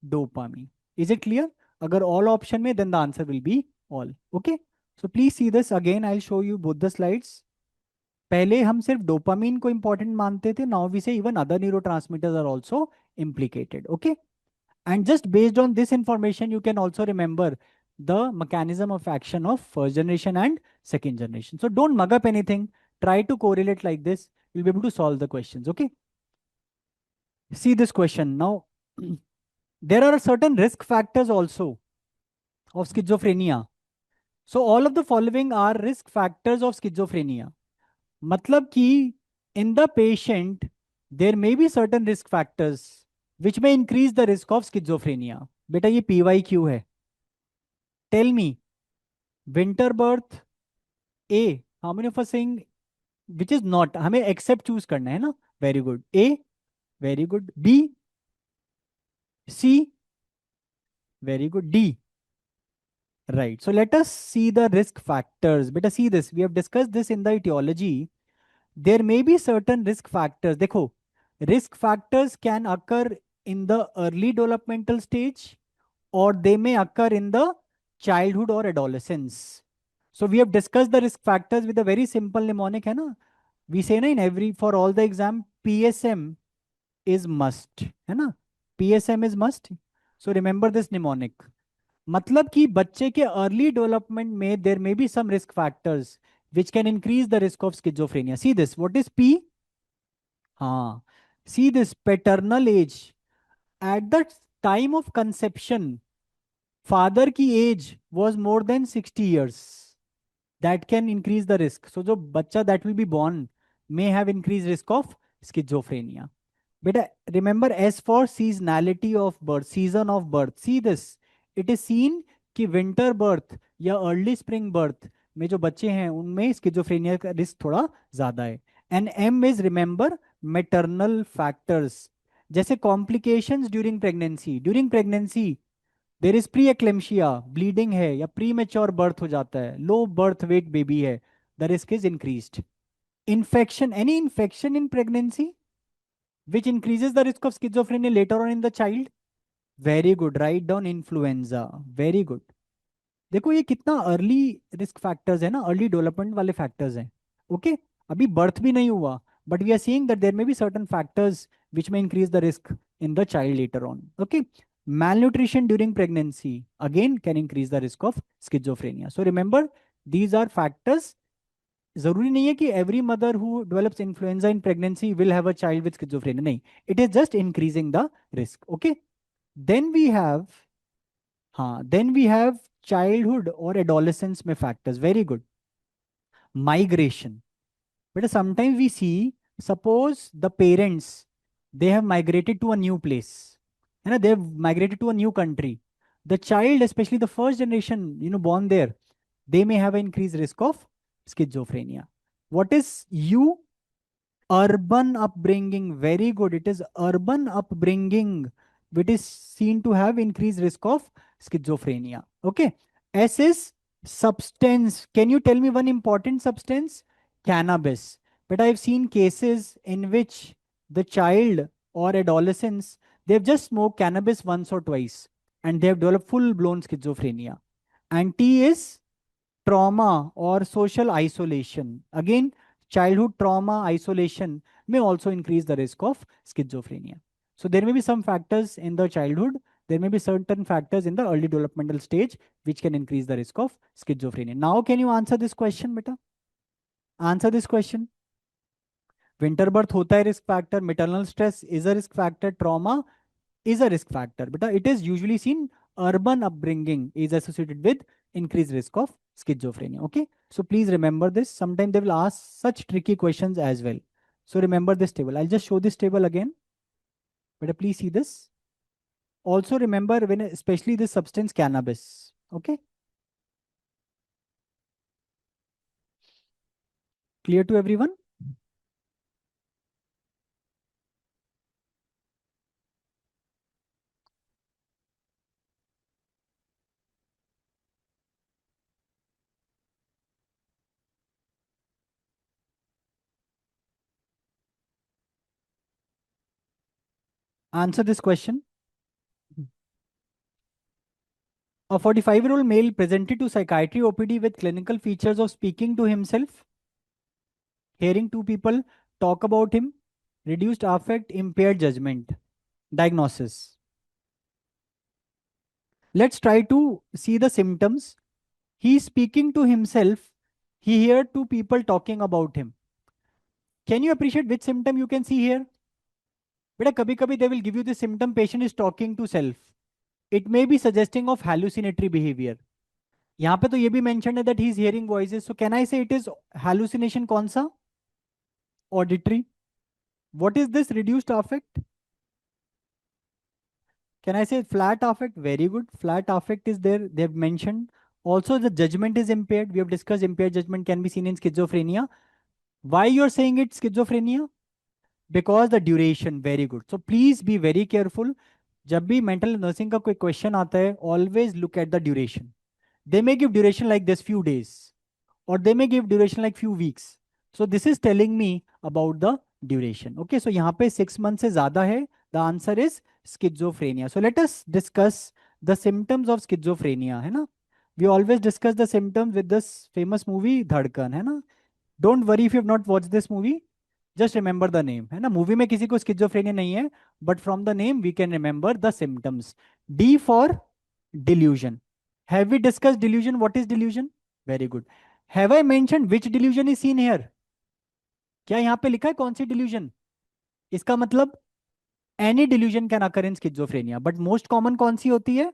Speaker 1: dopamine. Is it clear? अगर all option में then the answer will be all. Okay? So please see this again. I'll show you both the slides. पहले हम सिर्फ डोपामीन को important मानते थे. Now we say even other neurotransmitters are also implicated. Okay? And just based on this information, you can also remember the mechanism of action of first generation and second generation. So don't mug up anything. Try to correlate like this. You'll be able to solve the questions. Okay? See this question. Now, there are certain risk factors also of schizophrenia. So all of the following are risk factors of schizophrenia. मतलब कि in the patient, there may be certain risk factors which may increase the risk of schizophrenia. बेटा ये PYQ है. Tell me, winter birth, A. How many of us saying which is not? हमें except choose करना है ना. Very good. A. Very good. B. C. Very good. D. Right. So let us see the risk factors. Beta see this. We have discussed this in the etiology. There may be certain risk factors. देखो, risk factors can occur in the early developmental stage or they may occur in the childhood or adolescence. So we have discussed the risk factors with a very simple mnemonic, है ना? We say na in every for all the exam PSM is must, है ना? PSM is must. So remember this mnemonic. मतलब कि बच्चे के early development में there may be some risk factors which can increase the risk of schizophrenia. See this. What is P? हाँ. See this paternal age. At the time of conception, father की age was more than 60 years. That can increase the risk. So जो बच्चा that will be born may have increased risk of schizophrenia. Beta, remember S for seasonality of birth, season of birth. See this. It is seen कि winter birth या early spring birth में जो बच्चे हैं उनमें schizophrenia का risk थोड़ा ज्यादा है. And M is remember maternal factors. जैसे complications during pregnancy. During pregnancy there is pre eclampsia, bleeding है या प्री मेच्योर बर्थ हो जाता है, लो बर्थ वेट बेबी है, the risk is increased. Infection, any infection in pregnancy which increases the risk of schizophrenia later on in the child. Very good, write down influenza. Very good. देखो ये कितना early risk factors है ना, early development वाले factors हैं. Okay, अभी birth भी नहीं हुआ, but we are seeing that there may be certain factors which may increase the risk in the child later on. Okay, malnutrition during pregnancy again can increase the risk of schizophrenia. So remember, these are factors. जरूरी नहीं है कि every mother who develops influenza in pregnancy will have a child with schizophrenia, नहीं. It is just increasing the risk. Okay, then we have, हाँ, then we have childhood और adolescence में factors. Very good. Migration. बेटा sometimes we see, suppose the parents, they have migrated to a new place, है ना, they have migrated to a new country. The child, especially the first generation, born there, they may have an increased risk of schizophrenia. What is U? Urban upbringing. Very good. It is urban upbringing which is seen to have increased risk of schizophrenia. Okay. S is substance. Can you tell me one important substance? Cannabis. But I've seen cases in which the child or adolescents, they've just smoked cannabis once or twice and they have developed full blown schizophrenia. And T is trauma or social isolation. Again, childhood trauma, isolation may also increase the risk of schizophrenia. So there may be some factors in the childhood, there may be certain factors in the early developmental stage which can increase the risk of schizophrenia. Now, can you answer this question, beta? Answer this question. Winter birth hota hai risk factor, maternal stress is a risk factor, trauma is a risk factor. But it is usually seen urban upbringing is associated with increased risk of schizophrenia. Okay, so please remember this. Sometimes they will ask such tricky questions as well. So remember this table. I'll just show this table again. But please see this. Also remember when, especially this substance cannabis. Okay. Clear to everyone? Answer this question. A 45-year-old male presented to psychiatry OPD with clinical features of speaking to himself, hearing two people talk about him, reduced affect, impaired judgment. Diagnosis. Let's try to see the symptoms. He is speaking to himself. He heard two people talking about him. Can you appreciate which symptom you can see here? Beta, kabhi kabhi they will give you the symptom patient is talking to self. It may be suggesting of hallucinatory behavior. यहाँ पे तो ये भी mentioned है that he is hearing voices. So can I say it is hallucination कौन सा? Auditory. What is this reduced affect? Can I say flat affect? Very good. Flat affect is there. They have mentioned. Also, the judgment is impaired. We have discussed impaired judgment can be seen in schizophrenia. Why you are saying it schizophrenia? Because the duration. Very good. So please be very careful. जब भी mental nursing का कोई question आता है, always look at the duration. They may give duration like this few days, or they may give duration like few weeks. So this is telling me about the duration. Okay, so यहाँ पे 6 months से ज़्यादा है. The answer is schizophrenia. So let us discuss the symptoms of schizophrenia, है ना? We always discuss the symptoms with this famous movie धड़कन, है ना? Don't worry if you have not watched this movie. Just remember the name, है ना? Movie में किसी को schizophrenia नहीं है, but from the name we can remember the symptoms. D for delusion. Have we discussed delusion? What is delusion? Very good. Have I mentioned which delusion is seen here? क्या यहाँ पे लिखा है कौन सी delusion? इसका मतलब any delusion can occur in schizophrenia, but most common कौन सी होती है?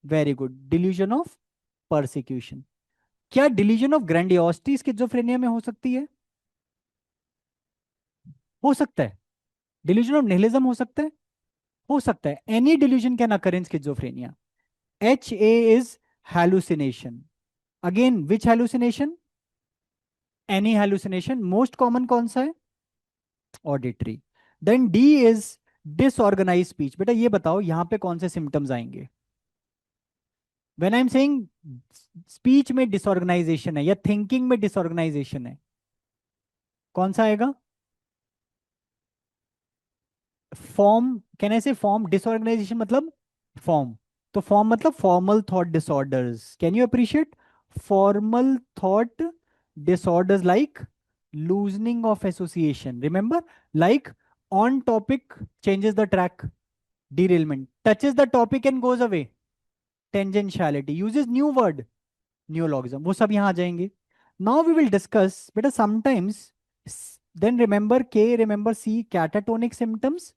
Speaker 1: Very good. Delusion of persecution. क्या delusion of grandiosity schizophrenia में हो सकती है? हो सकता है. Delusion of nihilism हो सकता है? हो सकता है. Any delusion can occur in schizophrenia. HA is hallucination. Again, which hallucination? Any hallucination. Most common कौन सा है? Auditory. Then D is disorganized speech. बेटा ये बताओ यहाँ पे कौन से symptoms आएंगे? When I am saying speech में डिसऑर्गेनाइजेशन है या थिंकिंग में डिसऑर्गेनाइजेशन है, कौन सा आएगा? फॉर्म, कैन आई से फॉर्म? डिसऑर्गेनाइजेशन मतलब फॉर्म, तो फॉर्म मतलब formal thought disorders. Can you appreciate? Formal thought disorders like loosening of association, remember, like on topic changes the track, derailment, touches the topic and goes away, tangentiality, uses new word, neologism, वो सब यहाँ आ जाएंगे। now we will discuss बेटा sometimes then remember K, remember C, catatonic symptoms,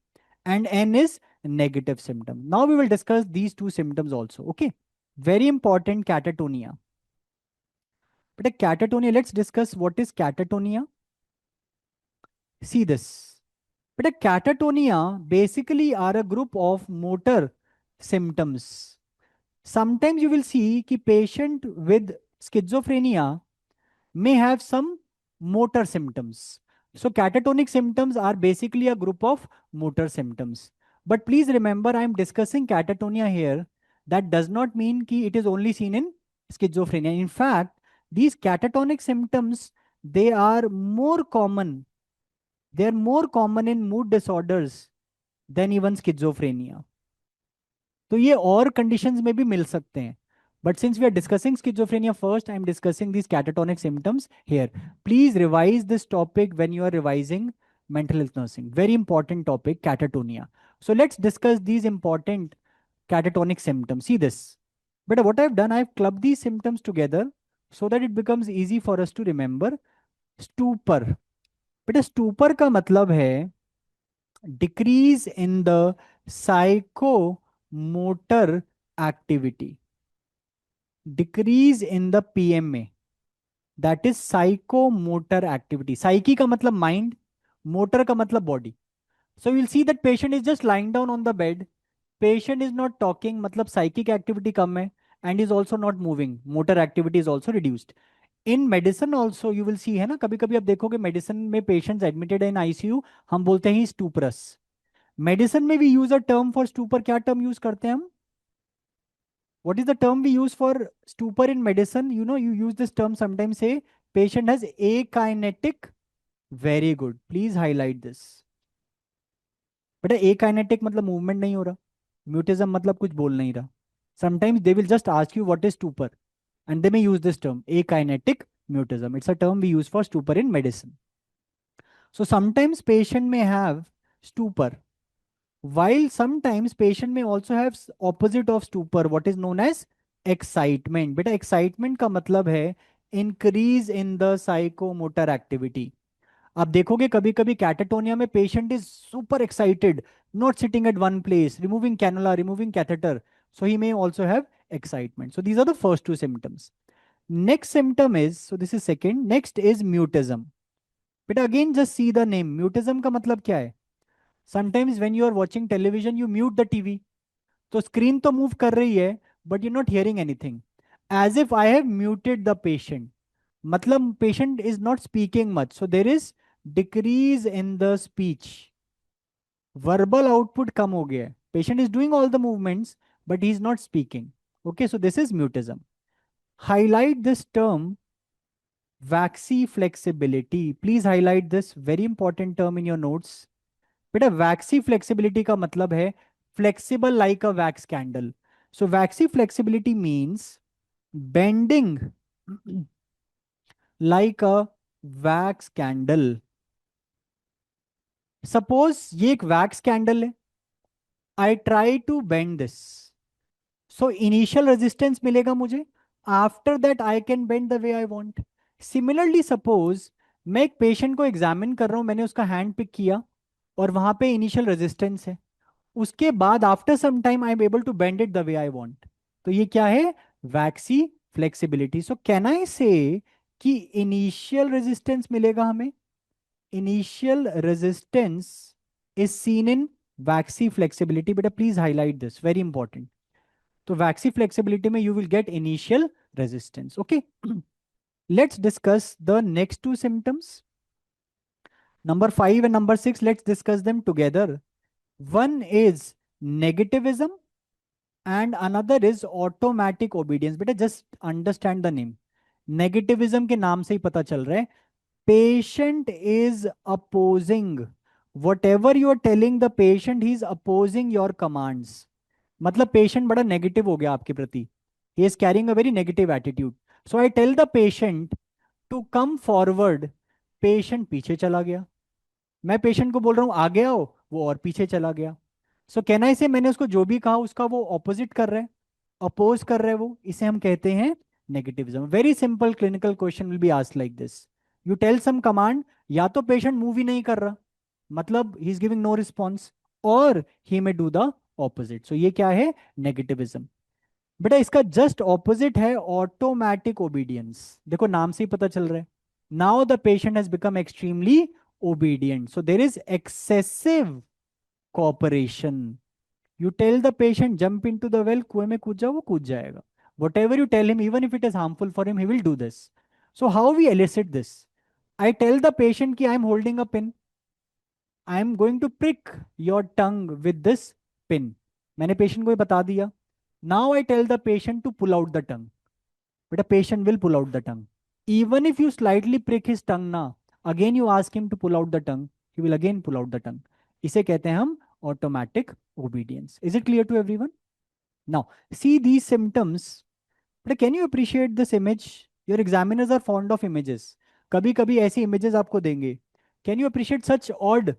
Speaker 1: and N is negative symptom. Now we will discuss these two symptoms also, okay? Very important, catatonia. But a catatonia, let's discuss what is catatonia. See this. But a catatonia basically are a group of motor symptoms. Sometimes you will see कि patient with schizophrenia may have some motor symptoms. So catatonic symptoms are basically a group of motor symptoms. But please remember, I am discussing catatonia here. That does not mean कि it is only seen in schizophrenia. In fact, these catatonic symptoms, they are more common. They are more common in mood disorders than even schizophrenia. तो ये और conditions में भी मिल सकते हैं, but since we are discussing schizophrenia first, I am discussing these catatonic symptoms here. Please revise this topic when you are revising mental health nursing. Very important topic, catatonia. So let's discuss these important catatonic symptoms. See this, but what I've done, I've clubbed these symptoms together so that it becomes easy for us to remember. Stupor, बेटा stupor का मतलब है decrease in the psychomotor activity, decrease in the PMA, that is psychomotor activity. Psyche का मतलब mind, motor का मतलब body. So you'll see that patient is just lying down on the bed, patient is not talking, मतलब psychic activity कम है, and is also not moving, motor activity is also reduced. In medicine also you will see, है ना, कभी कभी आप देखोगे medicine में patients admitted है इन आईसीयू, हम बोलते हैं स्टूपरस। मेडिसिन में भी use a term for stupor, क्या टर्म यूज करते हैं हम? What is the term we use for stupor in medicine? You know, you use this term sometimes, say patient has akinetic. Very good. Please highlight this. बेटा akinetic मतलब movement नहीं हो रहा, mutism मतलब कुछ बोल नहीं रहा। Sometimes they will just ask you what is stupor and they may use this term akinetic mutism. It's a term we use for stupor in medicine. So sometimes patient may have stupor, while sometimes patient may also have opposite of stupor, what is known as excitement. बेटा excitement का मतलब है increase in the psychomotor activity. आप देखोगे कभी कभी catatonia में patient is super excited, not sitting at one place, removing cannula, removing catheter, so he may also have excitement. So these are the first two symptoms. Next symptom is, so this is second, next is mutism. But again just see the name, mutism का मतलब क्या है? Sometimes when you are watching television you mute the TV, तो screen तो move कर रही है but you not hearing anything, as if I have muted the patient, मतलब patient is not speaking much, so there is decrease in the speech, verbal output कम हो गया है, patient is doing all the movements but he is not speaking. Okay, so this is mutism. Highlight this term waxy flexibility, please highlight this very important term in your notes. बेटा waxy flexibility का मतलब है flexible like a wax candle. So waxy flexibility means bending like a wax candle. Suppose ये एक wax candle है, I try to bend this, so initial resistance मिलेगा मुझे, after that I can bend the way I want. Similarly suppose मैं एक patient को examine कर रहा हूं, मैंने उसका हैंड पिक किया और वहां पे इनिशियल रेजिस्टेंस है, उसके बाद after some time I am able to bend it the way I want, तो ये क्या है? Waxy flexibility. So can I से कि इनिशियल रेजिस्टेंस मिलेगा हमें, initial resistance is seen in waxy flexibility. बेटा please highlight this, very important. तो वैक्सी फ्लेक्सिबिलिटी में you will get initial resistance. Okay, let's discuss the next two symptoms, number 5 and number 6, let's discuss them together. One is negativism and another is automatic obedience. बेटा just understand the name, negativism के नाम से ही पता चल रहा है patient is opposing whatever you are telling the patient, he is opposing your commands. मतलब पेशेंट बड़ा नेगेटिव हो गया आपके प्रति, he is carrying a very negative attitude. So I tell the patient to come forward, patient पीछे चला गया। मैं पेशेंट को बोल रहा हूँ आगे आओ, वो और पीछे चला गया। सो कैन आई से मैंने उसको जो भी कहा उसका वो ऑपोजिट कर रहा है, अपोज कर रहा है वो, इसे हम कहते हैं negativism. Very simple clinical question will be asked like this. You tell some command, या तो पेशेंट मूव ही नहीं कर रहा, मतलब he is giving no response, और he may do the opposite. So ये क्या है? नेगेटिविज्म। बेटा इसका जस्ट ऑपोजिट है ऑटोमेटिक ओबीडियंस। देखो नाम से ही पता चल रहा है, now the patient has become extremely obedient, so there is excessive corporation. You tell the patient jump into the well, कुएं में कूद जाओ, वो कूद जाएगा। Whatever you tell him, even if it is harmful for him, he will do this. So how we elicit this? I tell the patient कि I am holding a pin, I am going to prick your tongue with this pin. मैंने patient को ये बता दिया। Now I tell the patient to pull out the tongue. बेटा patient will pull out the tongue, even if you slightly prick his tongue ना, again you ask him to pull out the tongue, he will again pull out the tongue। इसे कहते हैं हम automatic obedience। Is it clear to everyone? Now see these symptoms, but can you appreciate this image? Your examiners are fond of images। कभी कभी ऐसी images आपको देंगे। Can you appreciate such odd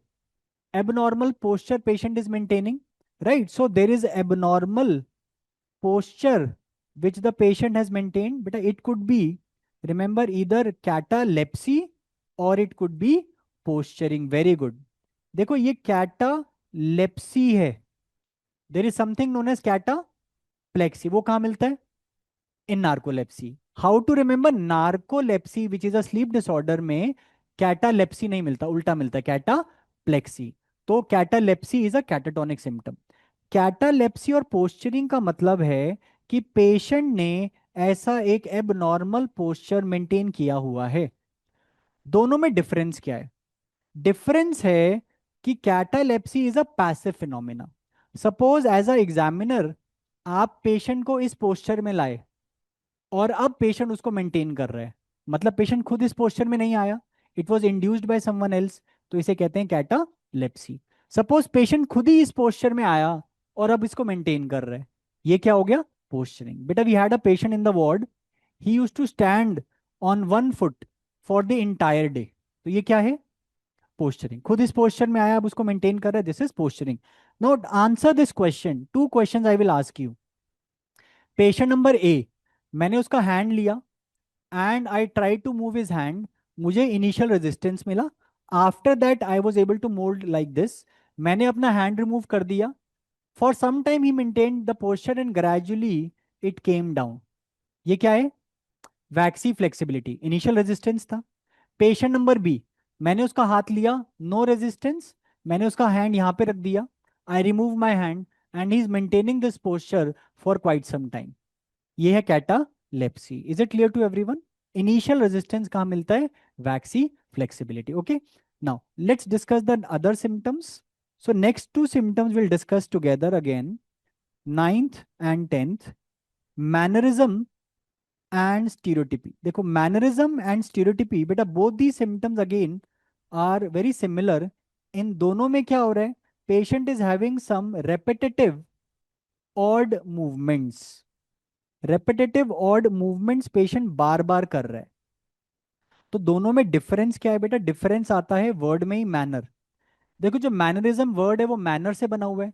Speaker 1: abnormal posture patient is maintaining? Right, so there is abnormal posture which the patient has maintained, but it could be, remember, either catalepsy or it could be posturing। very good। देखो ये catalepsy है, there is something known as cataplexy. वो कहाँ मिलता है? In narcolepsy. How to remember? Narcolepsy which is a sleep disorder में catalepsy नहीं मिलता, उल्टा मिलता है कैटाप्लेक्सी। तो catalepsy is a catatonic symptom. Catalepsy और पोस्चरिंग का मतलब है कि पेशेंट ने ऐसा एक एबनॉर्मल पोस्चर मेंटेन किया हुआ है। दोनों में डिफरेंस क्या है? डिफरेंस है कि catalepsy is a passive phenomena. Suppose as a examiner आप पेशेंट को इस पोस्चर में लाए और अब पेशेंट उसको मेंटेन कर रहा है, मतलब पेशेंट खुद इस पोस्चर में नहीं आया, it was induced by someone else, तो इसे कहते हैं कैटालेप्सी। सपोज पेशेंट खुद ही इस पोस्चर में आया और अब इसको मेंटेन कर रहा है, ये क्या हो गया? पोस्चरिंग। बेटा we had a patient in the ward, he use to stand on one foot for the entire day, तो ये क्या है? पोस्चरिंग। खुद इस पोस्चर में आया, अब उसको मेंटेन कर रहा है, this is posturing. Note answer this question, two questions I will ask you. Patient number A, मैंने उसका हैंड लिया and I try to move his hand, मुझे इनिशियल रेजिस्टेंस मिला। After that I was able to mould like this, मैंने अपना hand remove कर दिया। For some time he maintain the posture and gradually it came down. ये क्या है? Waxy flexibility, initial resistance था। पेशेंट नंबर बी, मैंने उसका हाथ लिया, नो रेजिस्टेंस, मैंने उसका हैंड यहाँ पे रख दिया, I remove my hand and he is maintaining this posture for quite some time. ये है catalepsy. Is it clear to everyone? Initial resistance कहाँ मिलता है? Waxy flexibility. Okay, now let's discuss the other symptoms. So next two symptoms will discuss together again, ninth and tenth, mannerism and stereotypy. देखो mannerism and stereotypy, बेटा both the symptoms again are very similar. इन दोनों में क्या हो रहा है? Patient is having some repetitive odd movements. Repetitive odd movements patient बार बार कर रहा है। तो दोनों में डिफरेंस क्या है बेटा? डिफरेंस आता है वर्ड में ही, मैनर। देखो जो मैनरिज्म वर्ड है वो मैनर से बना हुआ है,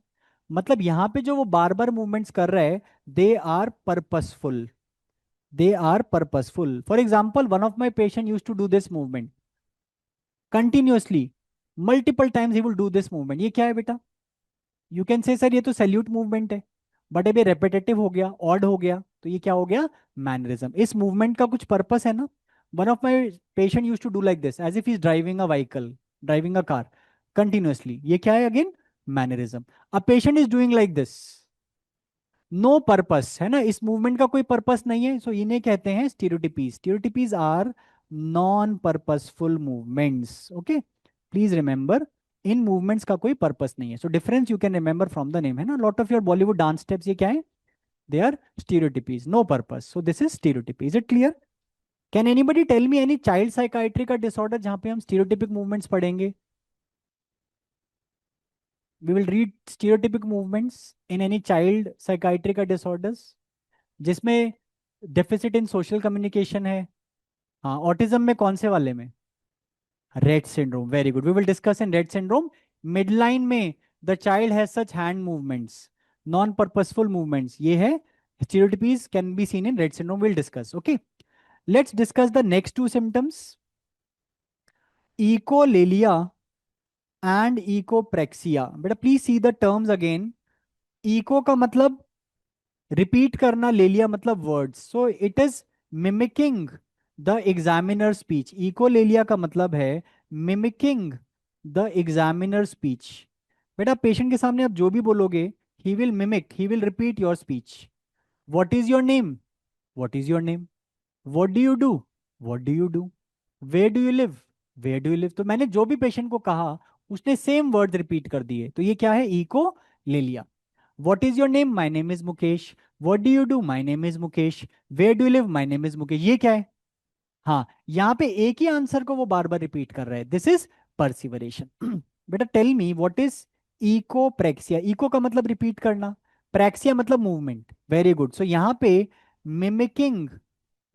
Speaker 1: मतलब यहां पे जो वो बार बार मूवमेंट्स कर रहा है, they are purposeful. They are purposeful. For example one of my patient use to do this movement continuously, multiple times he will do this movement. ये क्या है बेटा? यू कैन से सर ये तो सैल्यूट मूवमेंट है, बट अब ये रेपिटेटिव हो गया, ऑड हो गया, तो ये क्या हो गया? मैनरिज्म। इस मूवमेंट का कुछ पर्पस है ना। One of my patient use to do like this as if is driving a vehicle, driving a car continuously, ये क्या है? Again mannerism. A patient is doing like this, no purpose है ना, इस मूवमेंट का कोई पर्पस नहीं है, सो इन्हें कहते हैं stereotypies. Stereotypies are non purposeful movements. Okay, please remember, इन मूवमेंट्स का कोई पर्पस नहीं है। So difference you can remember from the name, है ना। Lot of your Bollywood dance steps ये क्या है? They are stereotypies, no purpose. So this is stereotypy. Is it clear? Can anybody tell me any child psychiatry का disorder जहाँ पे हम stereotypic movements पढ़ेंगे? We will read stereotypic movements in any child psychiatry का disorders जिसमें deficit in social communication है. हाँ, autism में कौन से वाले में? Rett syndrome. Very good. We will discuss in Rett syndrome. Midline में the child has such hand movements, non-purposeful movements. ये है stereotypies can be seen in Rett syndrome. We'll discuss. Okay. Let's discuss the next two symptoms. Echolalia and echopraxia. बेटा please see the terms again. Echo का मतलब repeat करना, लेलिया मतलब words. So it is mimicking the examiner's speech. Echolalia का मतलब है mimicking the examiner's speech. बेटा patient के सामने आप जो भी बोलोगे, he will mimic, he will repeat your speech. What is your name? What is your name? What do you do? What do you do? Where do you live? Where do you live? तो मैंने जो भी patient को कहा उसने same word repeat कर दिए, तो ये क्या है? इको ले लिया. What is your name? My name is Mukesh. What do you do? My name is Mukesh. Where do you live? My name is Mukesh. ये क्या है? हाँ, यहाँ पे एक ही आंसर को वो बार बार रिपीट कर रहा है. This is perseveration. बेटा tell me what is echopraxia. Echo का मतलब रिपीट करना, प्रेक्सिया मतलब मूवमेंट. Very good. सो यहाँ पे mimicking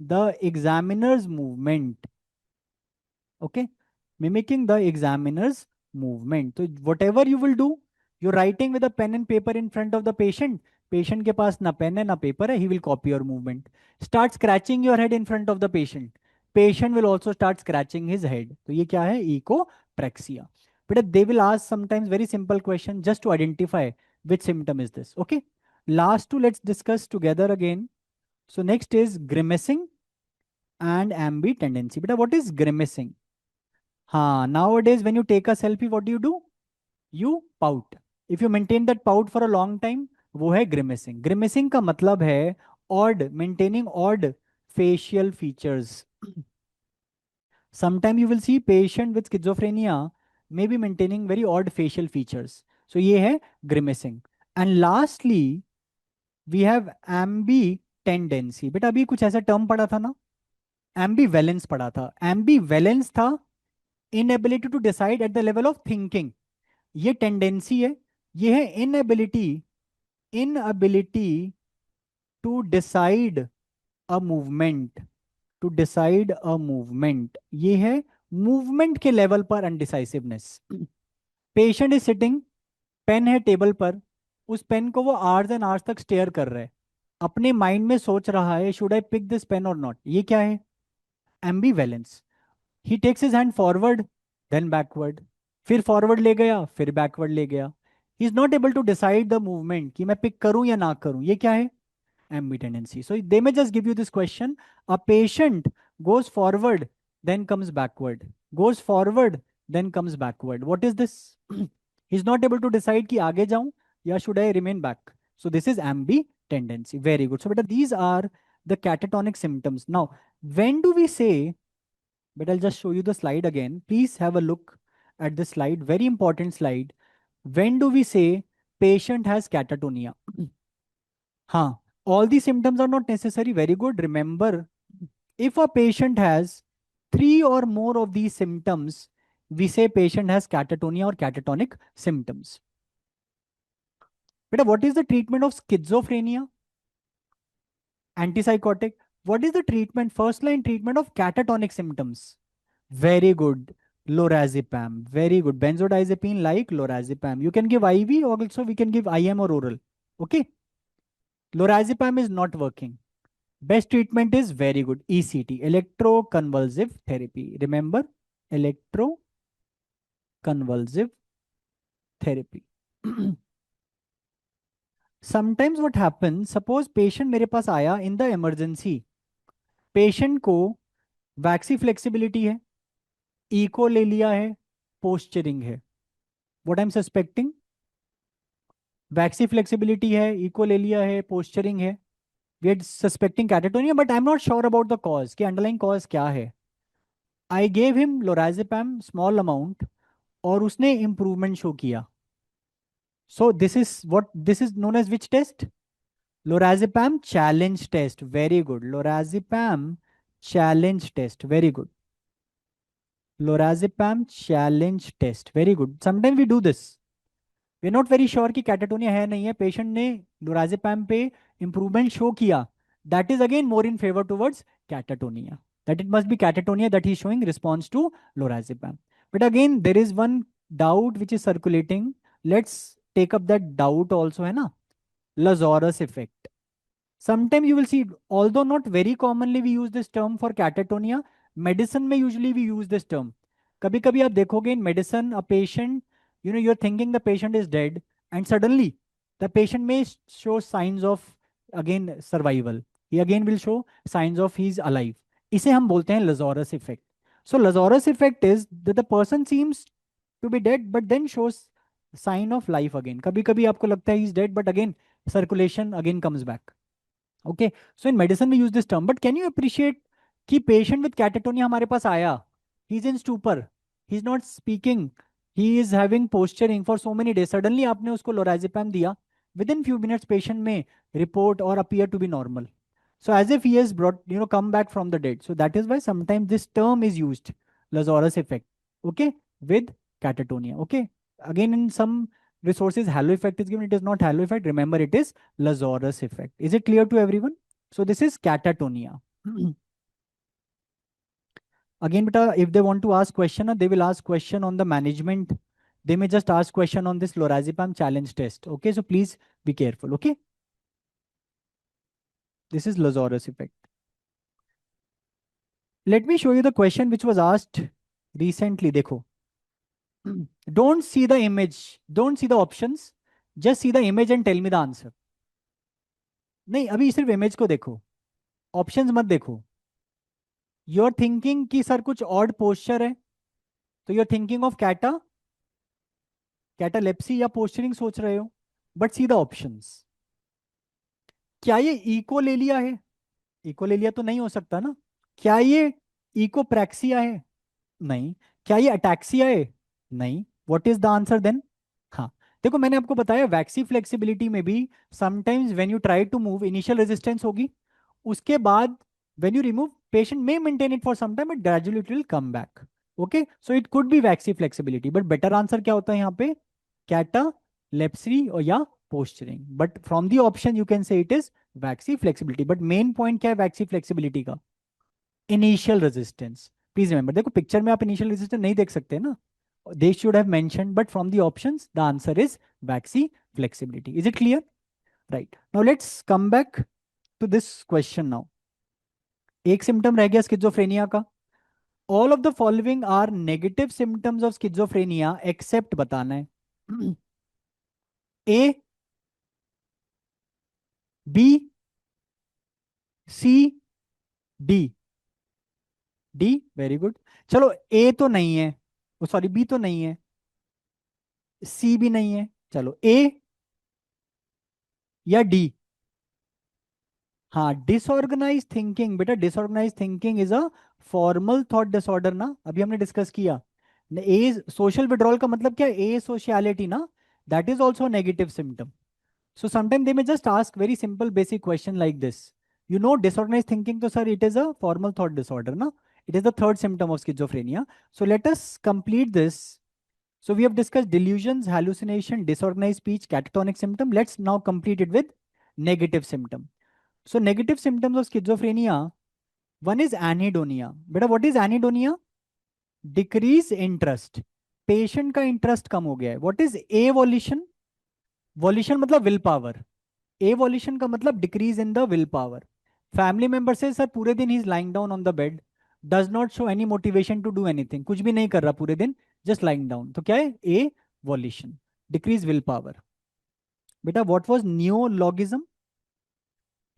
Speaker 1: the examiners movement. Okay, mimicking the examiner's movement. So whatever you will do, you're writing with a pen and paper in front of the patient. Patient के पास ना pen है ना paper है. He will copy your movement. Start scratching your head in front of the patient. Patient will also start scratching his head. तो ये क्या है? Echopraxia. But they will ask sometimes very simple question just to identify which symptom is this. Okay. Last two let's discuss together again. So next is grimacing and ambi tendency. But what is grimacing? हाँ, nowadays when you take a selfie, what do? You pout. If you maintain that pout for a long time, वो है grimacing. Grimacing का मतलब है odd, maintaining odd facial features. Sometimes you will see patient with schizophrenia may be maintaining very odd facial features. So ये है grimacing. And lastly, we have ambitendency. बेटा अभी कुछ ऐसा टर्म पढ़ा था ना, ambivalence पढ़ा था. ambivalence था inability to decide at the level of thinking. ये टेंडेंसी है. ये है inability to decide a movement. To decide a movement ये है मूवमेंट के लेवल पर undecisiveness. Patient is sitting, pen है टेबल पर, उस पेन को वो आवर्स एंड आवर्स तक स्टेयर कर रहा है, अपने माइंड में सोच रहा है should I pick this pen और नॉट. ये क्या है? Ambivalence. He takes his hand forward then backward, फिर फॉरवर्ड ले गया फिर बैकवर्ड ले गया. He is not able to decide the movement कि मैं पिक करूं या ना करूं. ये क्या है? Aamby. So they may just give you this question. A patient goes forward, then comes backward. Goes forward, then comes backward. What is this? He's not able to decide कि आगे जाऊं या should I remain back. So this is ambi tendency. Very good. So beta, these are the catatonic symptoms. Now, when do we say, but I'll just show you the slide again. Please have a look at this slide. Very important slide. When do we say patient has catatonia? हाँ, all these symptoms are not necessary. Very good. Remember, if a patient has 3 or more of these symptoms, we say patient has catatonia or catatonic symptoms. But what is the treatment of schizophrenia? Antipsychotic. What is the treatment, first line treatment of catatonic symptoms? Very good. Lorazepam. Very good. Benzodiazepine like lorazepam. You can give IV or also we can give IM or oral. Okay. Lorazepam is not working. Best treatment is very good. ECT, electroconvulsive therapy. Remember, electroconvulsive therapy. Sometimes what happens, suppose patient मेरे पास आया in the emergency. Patient को waxy flexibility है, eco ले लिया है, posturing है. What I'm suspecting? Waxy flexibility है, eco ले लिया है, पोस्चरिंग है. We are suspecting catatonia, but I'm not sure about the cause. कि underlying cause क्या है? I gave him lorazepam small amount और उसने improvement show किया. So this is known as which test? Lorazepam challenge test, very good. Lorazepam challenge test, very good. Lorazepam challenge test, very good. Sometime we do this, we not very sure कि catatonia है नहीं है, patient ने lorazepam पे improvement show किया, that is again more in favour towards catatonia, that it must be catatonia that he is showing response to lorazepam. But again, there is one doubt which is circulating. Let's take up that doubt also, है ना? Lazarus effect. Sometimes you will see, although not very commonly we use this term for catatonia, medicine में usually we use this term. कभी कभी आप देखोगे in medicine a patient, you're thinking the patient is dead and suddenly the patient may show signs of again survival. He again will show signs of he is alive. इसे हम बोलते हैं Lazarus effect. So Lazarus effect is that the person seems to be dead but then shows sign of life again. कभी कभी आपको लगता है he is dead but again circulation again comes back. Okay, so in medicine we use this term, but can you appreciate कि patient with catatonia हमारे पास आया, he is in stupor, he is not speaking, he is having posturing for so many days, suddenly आपने उसको lorazepam दिया, within few minutes patient may report or appear to be normal, so as if he has brought, come back from the dead. So that is why sometimes this term is used, Lazarus effect, okay, with catatonia. Okay, again in some resources halo effect is given, it is not halo effect, remember it is Lazarus effect. Is it clear to everyone? So this is catatonia. Again, beta, if they want to ask question, they will ask question on the management. They may just ask question on this lorazepam challenge test. Okay, so please be careful. Okay, this is Lazarus effect. Let me show you the question which was asked recently. देखो, don't see the image, don't see the options, just see the image and tell me the answer. नहीं, अभी सिर्फ image को देखो, options मत देखो. You are thinking कि sir कुछ ऑड पोस्चर है, तो you are thinking of catalepsy या पोस्चरिंग सोच रहे हो, बट सी द ऑप्शंस. क्या ये इकोलेलिया है? इकोलेलिया तो नहीं हो सकता ना. क्या ये इकोप्रैक्सिया है? नहीं. क्या ये अटैक्सिया है? नहीं. What is the answer then? हाँ, देखो मैंने आपको बताया वैक्सी फ्लेक्सिबिलिटी में भी sometimes when you try to move initial resistance होगी, उसके बाद when you remove patient may maintain it for some time but gradually it will come back. Okay, so it could be waxy flexibility, but better answer क्या होता है यहाँ पे? Catalepsy और या posturing, but from the option you can से it is vaccine flexibility. But main point क्या है वैक्सी फ्लेक्सिबिलिटी का? Initial resistance. प्लीज रिमेंबर, देखो पिक्चर में आप इनिशियल रेजिस्टेंस नहीं देख सकते ना, they should have mentioned, but from the options the answer is waxy flexibility. Is it clear? Right, now let's come back to this question. now एक symptom रह गया स्किज़ोफ्रेनिया का. All of the following are negative symptoms of schizophrenia except बताना है. A, B, C, D. D, very good. चलो A तो नहीं है, सॉरी बी तो नहीं है, सी भी नहीं है, चलो ए या डी. हाँ, डिसऑर्गेनाइज थिंकिंग, बेटा disorganise thinking is a formal thought disorder ना, अभी हमने डिस्कस किया. ए सोशल विड्रॉल का मतलब क्या? ए सोशियलिटी ना, that is also negative symptom. So sometime they may just ask very simple basic question like this, disorganize thinking तो sir it is a formal thought disorder ना, it is the third symptom of schizophrenia. So let us complete this. So we have discussed delusions, hallucination, disorganized speech, catatonic symptom. Let's now complete it with negative symptom. So negative symptoms of schizophrenia, one is anhedonia. Beta, what is anhedonia? Decrease interest. Patient का interest कम हो गया है. What is avolition? Volition मतलब will power. Avolition का मतलब decrease in the will power. Family member से sir पूरे दिन he is lying down on the bed, does not show any motivation to do anything. कुछ भी नहीं कर रहा पूरे दिन, just lying down. तो क्या है? Avolition. Decrease will power. बेटा what was neologism?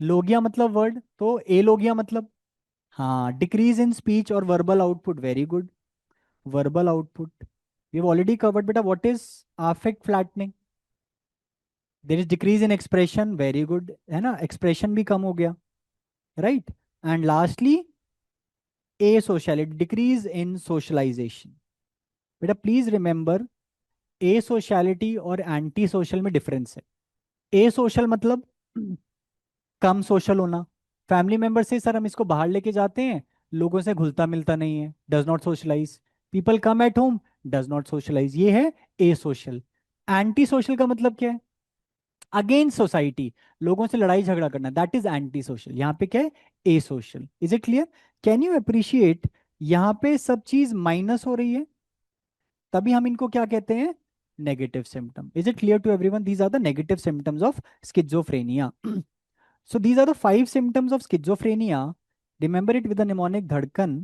Speaker 1: लोगिया मतलब वर्ड, तो एलोगिया मतलब, हाँ, डिक्रीज इन स्पीच और verbal output. Very good, verbal output we already covered. बेटा what is affect flattening? There is decrease in expression. Very good, है ना, expression भी कम हो गया, right. And lastly asociality, decrease in socialization. बेटा please remember, asociality और antisocial में डिफरेंस है. ए सोशल मतलब कम सोशल होना, फैमिली मेंबर से सर हम इसको बाहर लेके जाते हैं, लोगों से घुलता मिलता नहीं है, does not socialise, people come at home, does not socialise, ये है ए सोशल। एंटी सोशल का मतलब क्या है? अगेंस्ट सोसाइटी, लोगों से लड़ाई झगड़ा करना, दैट इज एंटी सोशल। यहाँ पे क्या है? Asocial. Is it clear? Can you appreciate यहाँ पे सब चीज माइनस हो रही है, तभी हम इनको क्या कहते हैं? Negative symptom. Is it clear to everyone? These are the negative symptoms of schizophrenia. So these are the five symptoms of schizophrenia. Remember it with the mnemonic धड़कन.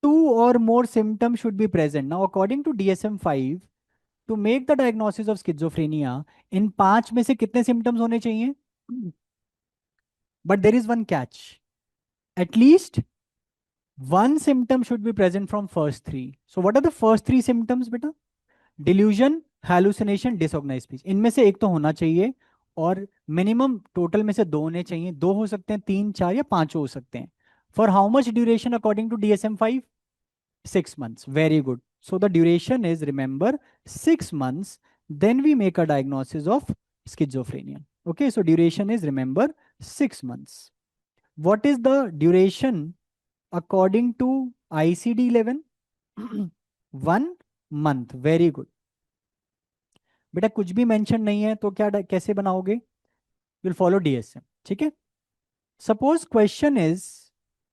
Speaker 1: Two or more symptoms should be present. Now, according to DSM-5, to make the diagnosis of schizophrenia, इन पांच में से कितने symptoms होने चाहिए? But there is one catch. At least one symptom should be present from first three. So what are the first three symptoms, बेटा? Delusion, hallucination, disorganise speech, इनमें से एक तो होना चाहिए, और मिनिमम टोटल में से दो होने चाहिए। दो हो सकते हैं, तीन, चार या पांच हो सकते हैं। For how much duration according to DSM-5? 6 months. Very good. So the duration is, remember, 6 months. Then we make a diagnosis of schizophrenia. Okay, so duration is, remember, 6 months. What is the duration according to ICD-11? 1 month. Very good. बेटा कुछ भी mention नहीं है तो क्या कैसे बनाओगे? Will follow DSM, ठीक है? Suppose question is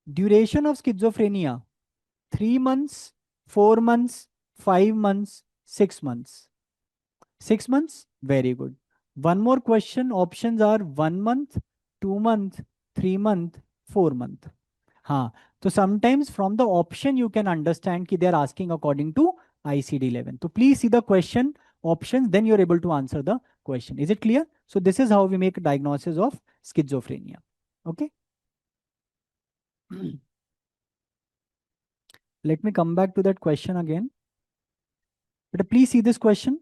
Speaker 1: duration of schizophrenia 3 months, 4 months, 5 months, 6 months. 6 months, very good. One more question, options are 1 month, 2 month, 3 month, 4 month. हाँ, तो sometimes from the option you can understand कि they are asking according to ICD-11. तो please see the question options, then you're able to answer the question. Is it clear? So this is how we make a diagnosis of schizophrenia. Okay. Let me come back to that question again. But please see this question.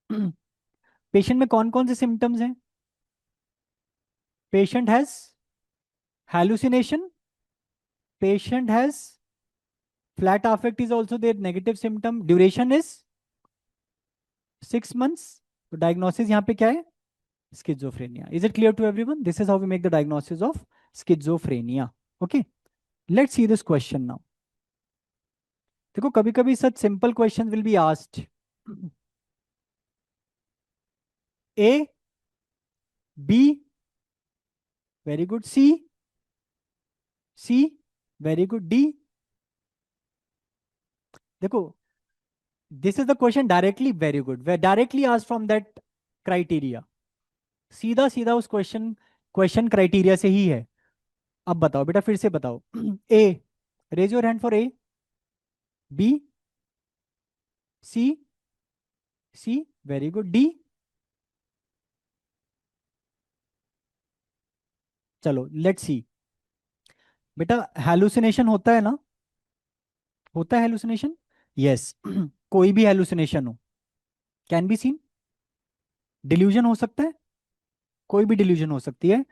Speaker 1: Patient में कौन कौन से symptoms हैं? Patient has hallucination, patient has flat affect is also their negative symptom, duration is 6 months. तो diagnosis यहाँ पे क्या है? Schizophrenia. Is it clear to everyone? This is how we make the diagnosis of schizophrenia. Okay, let's see this question now. देखो कभी कभी such simple questions will be asked. A, B, very good. C, very good. D, देखो this is the question directly, very good, where directly asked from that criteria. सीधा सीधा उस question criteria से ही है। अब बताओ बेटा, फिर से बताओ। A, raise your hand for A. B, C, very good. D, चलो लेट्स सी। बेटा हेलुसिनेशन होता है ना? होता है हेलुसिनेशन? यस। कोई भी हेलुसिनेशन हो, कैन बी सीन। डिल्यूजन हो सकता है, कोई भी डिल्यूजन हो सकती है।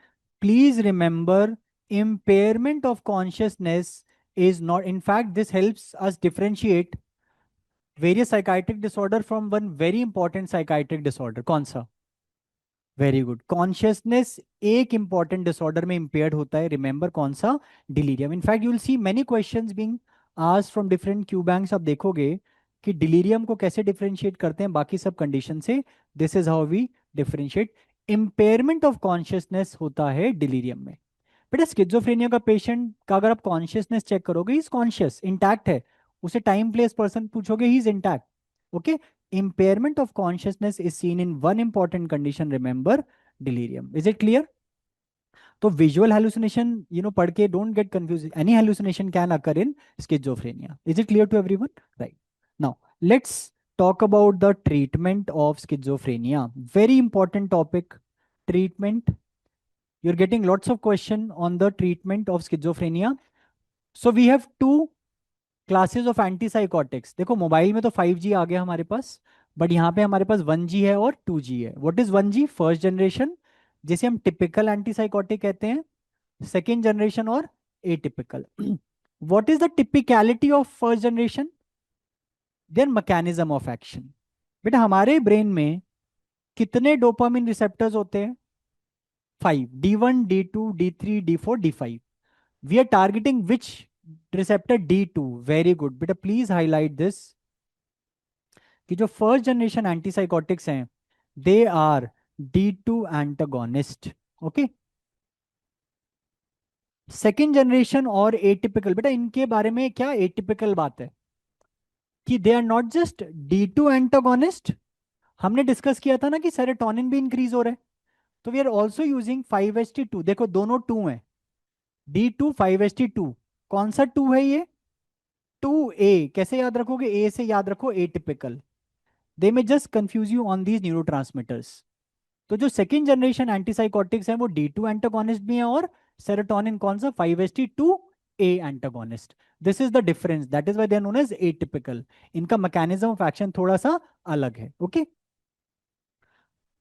Speaker 1: Please remember, impairment of consciousness is not, in fact this helps us differentiate various psychiatric disorder from one very important psychiatric disorder. कौन सा? Very good. कॉन्शियसनेस एक इंपॉर्टेंट डिसऑर्डर में इंपेयर्ड होता है, रिमेंबर कौन सा? Delirium. In fact you will see many questions being asked from different queue banks. आप देखोगे कि डिलीरियम को कैसे डिफरेंशिएट करते हैं बाकी सब कंडीशन से। This is how we differentiate. Impairment of consciousness होता है डिलीरियम में। बेटा स्किज़ोफ्रेनिया का पेशेंट का अगर आप कॉन्शियसनेस चेक करोगे, ही इज कॉन्शियस, इंटैक्ट है। उसे टाइम प्लेस पर्सन पूछोगे, he is intact. Okay, impairment of consciousness is seen in one important condition, remember, delirium. Is it clear? तो visual hallucination, पढ़ के don't get confused, any hallucination can occur in schizophrenia. Is it clear to everyone? Right. Now let's talk about the treatment of schizophrenia. Very important topic, treatment. You're getting lots of question on the treatment of schizophrenia. So we have two classes of antipsychotics. देखो mobile में तो 5G आ गया हमारे पास, but यहाँ पे हमारे पास 1G है और 2G है। What is 1G? First generation, जिसे हम टिपिकल एंटीसाइकोटिक कहते हैं। सेकेंड जनरेशन और atypical. What is the typicality of first generation? Their mechanism of action. बेटा हमारे ब्रेन में कितने डोपामिन रिसेप्टर्स होते हैं? 5, D1, D2, D3, D4, D5. We are targeting which receptor? D2. Very good. Beta, please highlight this कि जो first generation antipsychotics हैं they are D2 antagonist. Okay. Second generation और एटिपिकल, बेटा इनके बारे में क्या एटिपिकल बात है कि they are not just D2 antagonist. हमने डिस्कस किया था ना कि सेरोटोनिन भी इंक्रीज हो रहा है. तो we are also using 5HT2. देखो दोनों टू हैं. D2 5HT2. कौन सा टू है ये? 2A. कैसे याद रखोगे? ए से याद रखो atypical. They may just confuse you on these neurotransmitters. तो जो सेकेंड जनरेशन एंटीसाइकोटिक्स हैं वो D2 एंटागोनिस्ट भी हैं और सेरोटोनिन कौन सा? 5HT2A antagonist. This is the difference. That is why they are known as atypical. इनका मैकेनिज्म ऑफ एक्शन थोड़ा सा अलग है. ओके.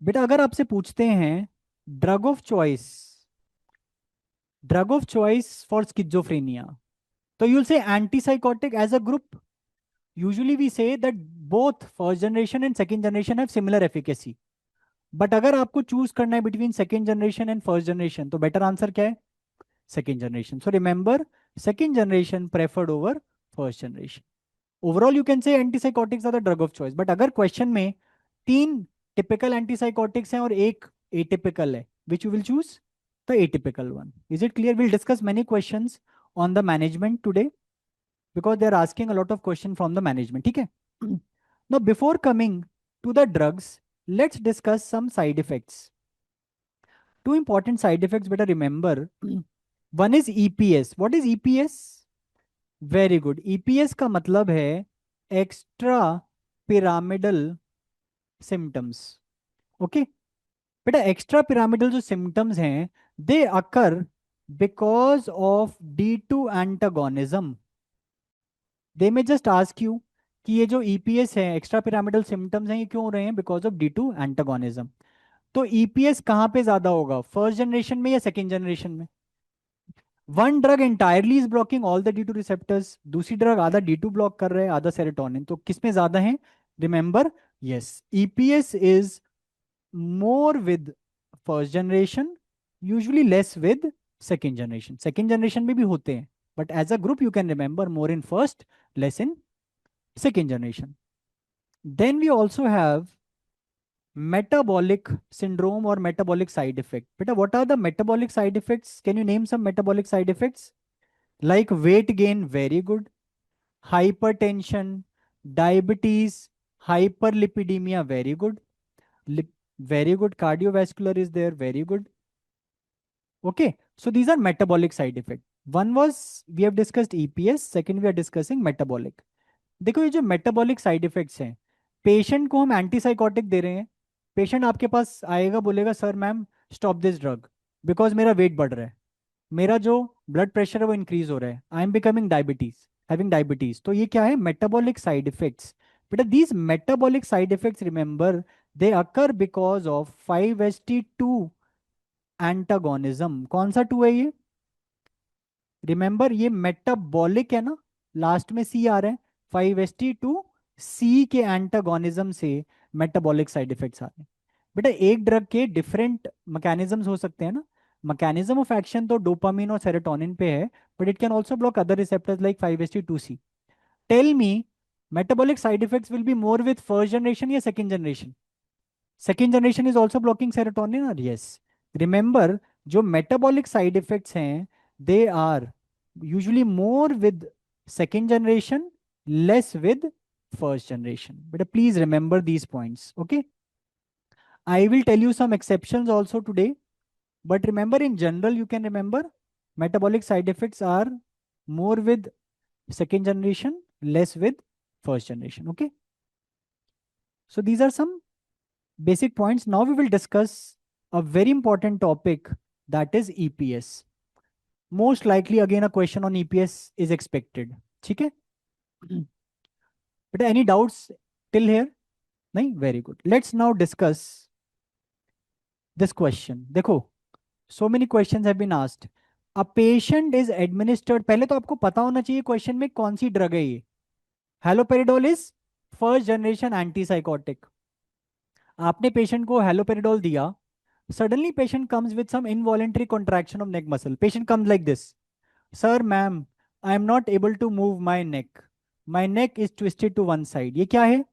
Speaker 1: बेटा अगर आपसे पूछते हैं drug of choice, drug of choice for schizophrenia, तो you will say antipsychotic as a group. Usually we say that both first generation and second generation have similar efficacy. But अगर आपको चूज करना है between second generation and first generation तो better answer क्या है? Second generation. So remember, second generation preferred over first generation. Overall you can say antipsychotics are the drug of choice. But अगर question में तीन typical antipsychotics हैं और एक atypical है, which you will choose? The atypical one. Is it clear? Will discuss many questions on the management today because they are asking a lot of question from the management. ठीक है. Now before coming to the drugs, let's discuss some side effects. Two important side effects, better remember. One is EPS. What is EPS? Very good. EPS का मतलब है extra pyramidal symptoms. Okay. बेटा extra pyramidal जो symptoms हैं दे occur because of D2 antagonism. They may just ask you कि ये जो EPS है, एक्स्ट्रा पिरामिडल सिम्टम्स हैं, ये क्यों हो रहे हैं? Because of D2 antagonism. तो ईपीएस कहाँ पे ज्यादा होगा? फर्स्ट जनरेशन में या सेकेंड जनरेशन में? One drug entirely is blocking all the D2 receptors, दूसरी ड्रग आधा D2 ब्लॉक कर रहा है आधा सेरोटोनिन. तो किस में ज्यादा है? Remember, yes, EPS is more with first generation, usually less with second generation. Second generation में भी होते हैं but as a group you can remember more in first, less in second generation. Then we also have metabolic syndrome or metabolic side effect. Beta, what are the metabolic side effects? Can you name some metabolic side effects? Like weight gain, very good. Hypertension, diabetes, hyperlipidemia, very good. Very good. Cardiovascular is there, very good. Okay, so these are metabolic side effects. One was we have discussed EPS, second we are discussing metabolic. देखो ये जो metabolic side effects हैं, patient को हम antipsychotic दे रहे हैं, patient आपके पास आएगा बोलेगा sir ma'am stop this drug because मेरा वेट बढ़ रहा है, मेरा जो ब्लड प्रेशर है वो इंक्रीज हो रहा है, I am becoming diabetes, having diabetes. तो ये क्या है? Metabolic side effects. बेटा these metabolic side effects remember they occur because of 5HT2 antagonism. कौन सा टू है ये? रिमेंबर ये मेटाबॉलिक है ना, लास्ट में सी आ रहा है. 5HT2 सी के एंटागोनिज्म से मेटाबॉलिक साइड इफेक्ट्स आ रहे हैं. बेटा एक ड्रग के डिफरेंट मैकेनिज्म्स हो सकते हैं ना. मैकेनिज्म ऑफ एक्शन तो डोपामिन और सेरोटोनिन पे है but it can also block other receptors like 5HT2C. Tell me, metabolic side effects will be more with first generation या second generation? Second generation is also blocking serotonin और yes. Remember जो metabolic side effects हैं they are usually more with second generation, less with first generation. But please remember these points. Okay. I will tell you some exceptions also today. But remember, in general, you can remember metabolic side effects are more with second generation, less with first generation. Okay. So these are some basic points. Now we will discuss a very important topic, that is EPS. Most likely again a question on EPS is expected. ठीक है. But any doubts till here? नहीं? Very good. Let's now discuss this question. देखो, so many questions have been asked. A patient is administered, पहले तो आपको पता होना चाहिए क्वेश्चन में कौन सी ड्रग है ये. Haloperidol is first generation antipsychotic. आपने पेशेंट को हेलोपेरिडोल दिया Suddenly patient comes with some involuntary contraction of neck muscle. Patient comes like this. Sir, ma'am, I am not able to move my neck. My neck is twisted to one side. ये क्या है?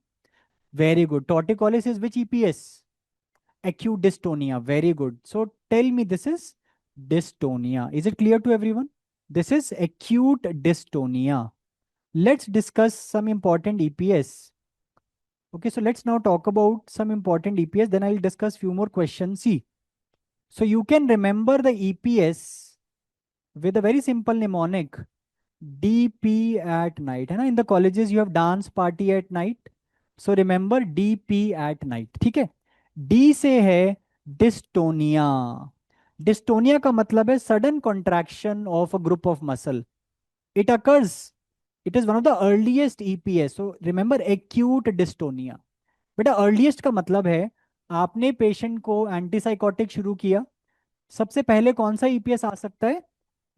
Speaker 1: Very good. Torticollis is which EPS? Acute dystonia. Very good. So tell me, this is dystonia. Is it clear to everyone? This is acute dystonia. Let's discuss some important EPS. Okay, so let's now talk about some important EPS. Then I'll discuss few more questions. See, so you can remember the EPS with a very simple mnemonic. DP at night. है ना? In the colleges you have dance party at night. So remember DP at night. ठीक है? D से है dystonia. Dystonia का मतलब है sudden contraction of a group of muscle. It occurs. It is one of the earliest EPS. So remember acute dystonia. बेटा earliest का मतलब है आपने पेशेंट को एंटीसाइकोटिक शुरू किया, सबसे पहले कौन सा ईपीएस आ सकता है?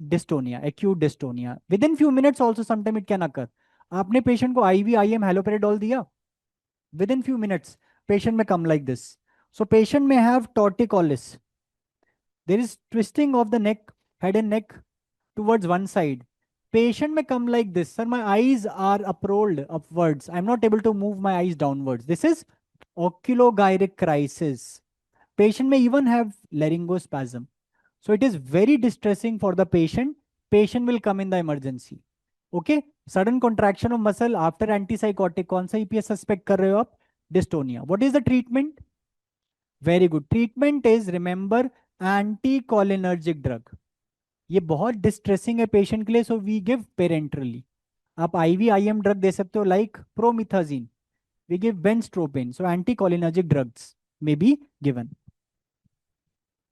Speaker 1: Dystonia, acute dystonia. Within few minutes also sometime it can occur. आपने पेशेंट को आईवी आईएम हेलोपेरिडोल दिया, within few minutes patient may come like this. So patient may have torticollis, there is twisting of the neck, head and neck towards one side. Patient may come like this, sir my eyes are uprolled upwards, I am not able to move my eyes downwards, this is oculogyric crisis. Patient may even have laryngospasm. So it is very distressing for the patient. Patient will come in the emergency. Okay? Sudden contraction of muscle after antipsychotic. कौन सा EPS suspect कर रहे हो आप? Dystonia. What is the treatment? Very good. Treatment is, remember, anticholinergic drug. ये बहुत distressing है patient के लिए, सो वी गिव पेरेंटरली। आप आईवी आईएम ड्रग दे सकते हो like promethazine, we give benstropine. So anticholinergic drugs may be given.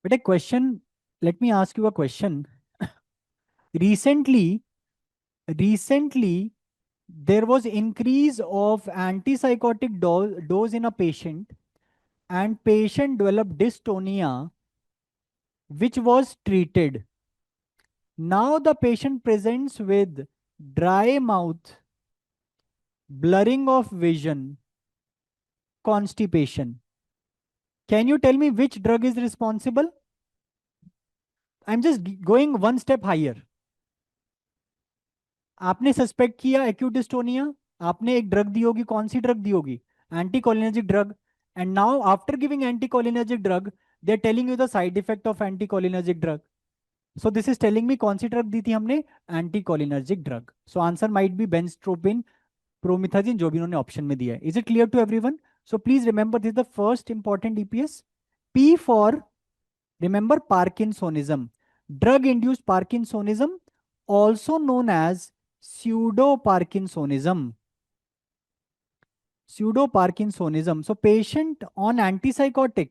Speaker 1: But a question, let me ask you a question. recently there was increase of antipsychotic dose in a patient, and patient developed dystonia which was treated. Now the patient presents with dry mouth, blurring of vision, constipation. Can you tell me which drug is responsible? I'm just going one step higher. आपने suspect किया acute dystonia, आपने एक drug दी होगी, कौन सी drug दी होगी? Anticholinergic drug. And now after giving anticholinergic drug they are telling you the side effect of anticholinergic drug. So this is telling me कौन सी ड्रग दी थी हमने? Anticholinergic drug. So answer might be benztropine, promethazine, जो भी उन्होंने option में दिया है। Is it clear to everyone? So please remember this the first important EPS. P for, remember, Parkinsonism. Drug induced Parkinsonism, also known as pseudo Parkinsonism. Pseudo Parkinsonism. So patient on antipsychotic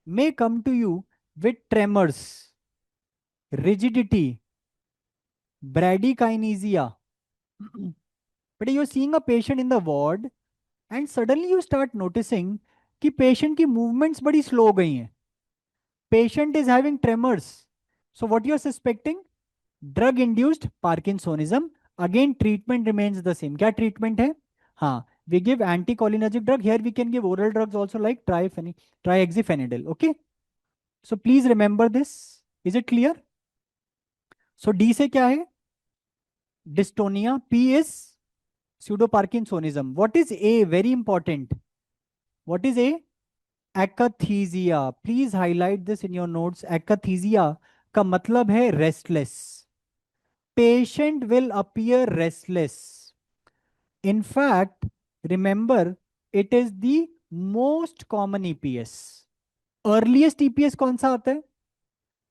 Speaker 1: may come to you with tremors, rigidity, bradykinesia. But you're seeing a patient in the ward and suddenly you start noticing कि patient की movements बड़ी slow हो गई हैं. Patient is having tremors. So what you are suspecting? Drug induced Parkinsonism. Again treatment remains the same. क्या treatment है? हाँ, we give anticholinergic drug. Here we can give oral drugs also like trihexyphenidyl. Okay. So please remember this. Is it clear? So D से क्या है? Dystonia. P is pseudo Parkinsonism. What is A? Very important. What is A? Akathisia. Please highlight this in your notes. Akathisia का मतलब है restless. Patient will appear restless. In fact, remember, it is the most common EPS. Earliest EPS कौन सा आता है?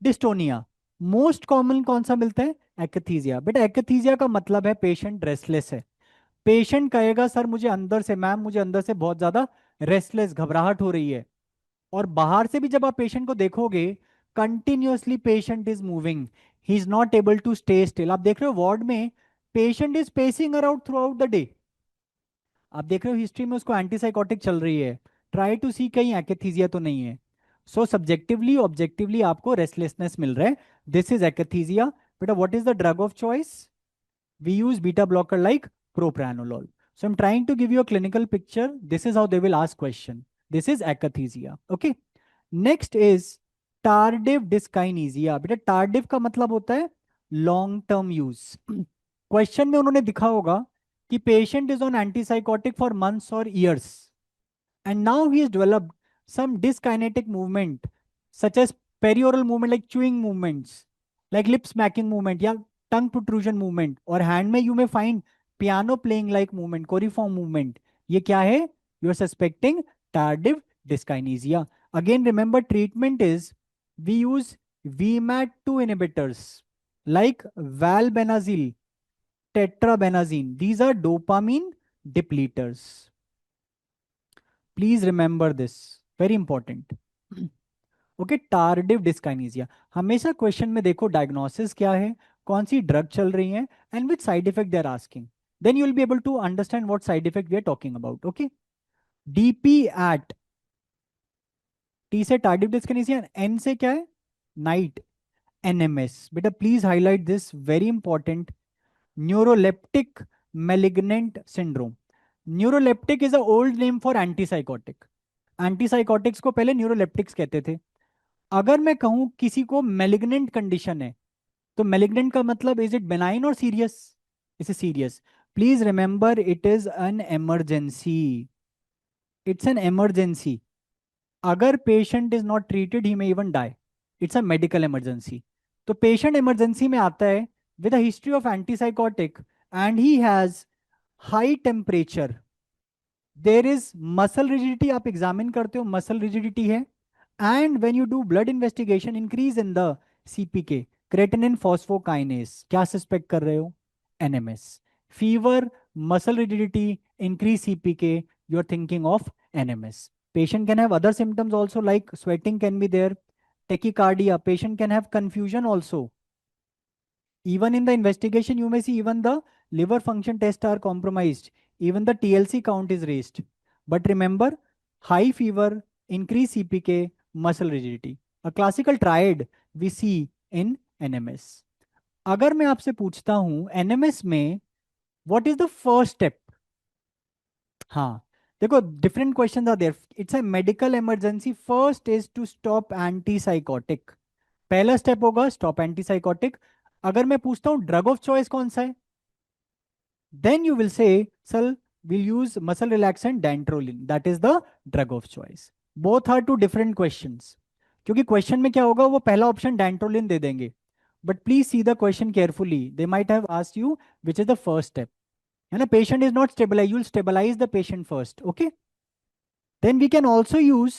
Speaker 1: Dystonia. Most common कौन सा मिलता है? Akathisia. बेटा akathisia का मतलब है patient restless है। पेशेंट कहेगा सर मुझे अंदर से, मैम मुझे अंदर से बहुत ज्यादा रेस्टलेस, घबराहट हो रही है। और बाहर से भी जब आप पेशेंट को देखोगे, continuously patient is moving, he is not able to stay still. आप देख रहे हो वार्ड में patient is pacing around throughout the day. आप देख रहे हो हिस्ट्री में उसको एंटीसाइकोटिक चल रही है, ट्राई टू सी कहीं एकथीजिया तो नहीं है। सो सब्जेक्टिवली ऑब्जेक्टिवली आपको रेस्टलेसनेस मिल रहा है, दिस इज एकथीजिया। बेटा what is the drug of choice? We use beta blocker like propranolol. So I'm trying to give you a clinical picture. This is how they will ask question. This is akathisia. Okay. Next is tardive dyskinesia, बेटा tardive का मतलब होता है long term use. Question में उन्होंने दिखा होगा कि patient is on antipsychotic for months और years and now he has developed some dyskinetic movement such as perioral movement like chewing movements, like lip smacking movement या tongue protrusion movement, और hand में you may find piano playing like movement, coriform movement। ये क्या है? You are suspecting tardive dyskinesia. Again remember treatment is we use VMAT2 inhibitors like valbenazine, tetrabenazine. These are dopamine depleters. Please remember this, very important. Okay, tardive dyskinesia, हमेशा question में देखो diagnosis क्या है, कौन सी ड्रग चल रही है, and which side effect they are asking, then you will be able to understand what side effect we are talking about. Okay, DP eight, T से टार्डिव डिस्काइनेसिया, एन से क्या है? Night, NMS. बेटा please highlight this, very important. Neuroleptic malignant syndrome. Neuroleptic is a old name for antipsychotic. Antipsychotics को पहले neuroleptics कहते थे। अगर मैं कहूं किसी को मैलिग्नेंट कंडीशन है, तो मैलिग्नेंट का मतलब इज इट बेनाइन और serious? Is serious. Please remember it is an emergency, it's an emergency. अगर patient is not treated he may even die, it's a medical emergency. तो पेशेंट इमरजेंसी में आता है with a history of antipsychotic and he has high temperature, there is muscle rigidity, आप examine करते हो muscle rigidity है, and when you do blood investigation increase in the CPK, creatinine phosphokinase, क्या suspect कर रहे हो? NMS. Fever, muscle rigidity, increase CPK, you are thinking of NMS. patient can have other symptoms also like sweating can be there, tachycardia, patient can have confusion also. Even in the investigation, you may see even the liver function tests are compromised. Even the TLC count is raised. But remember, high fever, increased CPK, muscle rigidity. A classical triad we see in NMS. अगर मैं आपसे पूछता हूं NMS में what is the first step? हाँ, देखो different questions are there. It's a medical emergency. First is to stop antipsychotic. पहला step होगा स्टॉप एंटीसाइकोटिक। अगर मैं पूछता हूं ड्रग ऑफ चॉइस कौन सा है, then you will say sir will use muscle relaxant dantrolene, that is the drug of choice. Both are two different questions, क्योंकि क्वेश्चन में क्या होगा, वो पहला ऑप्शन डेंट्रोलिन दे देंगे, but please see the question carefully, they might have asked you which is the first step, है ना? Patient is not stabilize, you will stabilize the patient first. Okay, then we can also use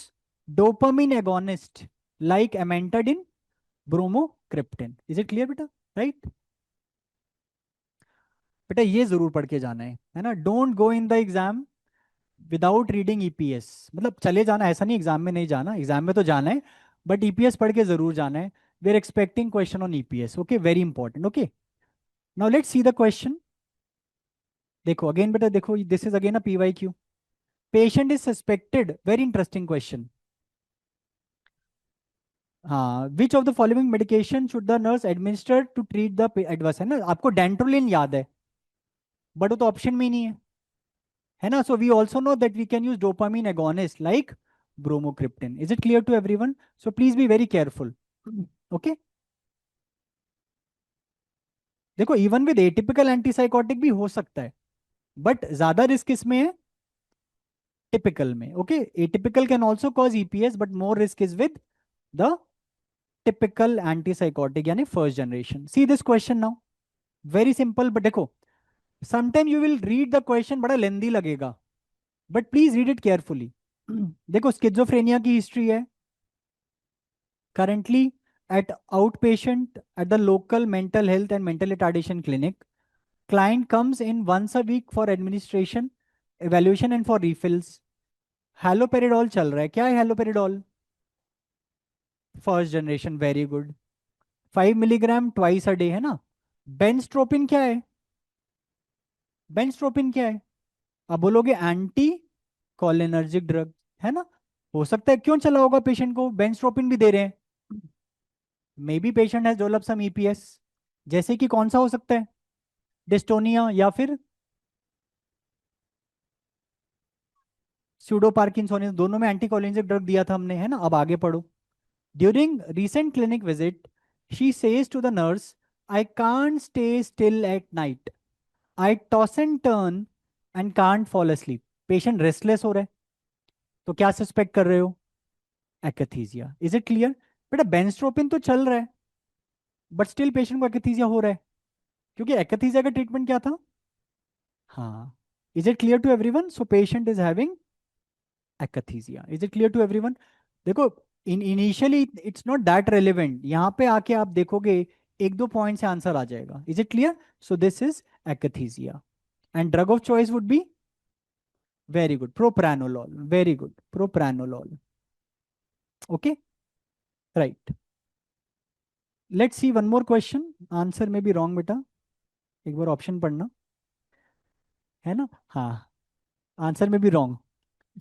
Speaker 1: dopamine agonist like amantadine, bromocriptine. Is it clear बेटा? Right, बेटा ये जरूर पढ़ के जाना है ना? Don't go in the exam without reading EPS. मतलब चले जाना, ऐसा नहीं एग्जाम में नहीं जाना, एग्जाम में तो जाना है, बट ईपीएस पढ़ के जरूर जाना है। We are expecting question on EPS. Okay, very important. Okay, now let's see the question. देखो अगेन बेटा, देखो this is again a PYQ. Patient is suspected, very interesting question. हाँ, which of the following medication should the nurse administer to treat the adverse, है ना? आपको dantrolene याद है, but वो तो ऑप्शन में ही नहीं है ना? So we also know that we can use dopamine agonist like bromocriptine. Is it clear to everyone? So please be very careful. Okay, देखो इवन विद एटिपिकल एंटीसाइकोटिक भी हो सकता है, बट ज्यादा रिस्क इसमें है टिपिकल में। Okay, atypical can also cause EPS, but more risk is with the typical antipsychotic यानी first generation. See this question now, very simple, but देखो sometime you will read the question, बड़ा लेंदी लगेगा, but please read it carefully. देखो schizophrenia की history है, currently at outpatient at the local mental health and mental retardation clinic. Client comes in once a week for administration, evaluation and for refills. Haloperidol चल रहा है, क्या है haloperidol? First generation, very good. 5 milligram twice a day, है ना? बेंस्ट्रोपिन क्या है? बेंस्ट्रोपिन क्या है? अब बोलोगे एंटी कोलिनर्जिक ड्रग, है ना? हो सकता है, क्यों चला होगा पेशेंट को, बेंस्ट्रोपिन भी दे रहे हैं। May be patient has develop some EPS, जैसे कि कौन सा हो सकता है? डिस्टोनिया या फिर स्यूडो पार्किंसोनिस, दोनों में एंटीकोलिनर्जिक ड्रग दिया था हमने, है ना? अब आगे पढ़ो। During recent clinic visit, she says to the nurse, I can't stay still at night. I toss and turn and can't fall asleep. Patient restless हो रहा है, तो क्या सस्पेक्ट कर रहे हो? Akathisia. Is it clear? बेटा बेंस्ट्रोपिन तो चल रहा है, बट स्टिल पेशेंट को akathisia हो रहा है, क्योंकि akathisia का ट्रीटमेंट क्या था? हाँ. Is it clear to everyone? So patient is having akathisia. Is it clear to everyone? देखो, initially it's not that relevant, यहाँ पे आके आप देखोगे एक दो पॉइंट से आंसर आ जाएगा. Is it clear? So this is akathisia. And drug of choice would be, very good, propranolol. Very good, propranolol. Okay, right. Let's see one more question. Answer में भी रॉन्ग बेटा, एक बार ऑप्शन पढ़ना, है ना? हाँ, आंसर में भी रॉन्ग.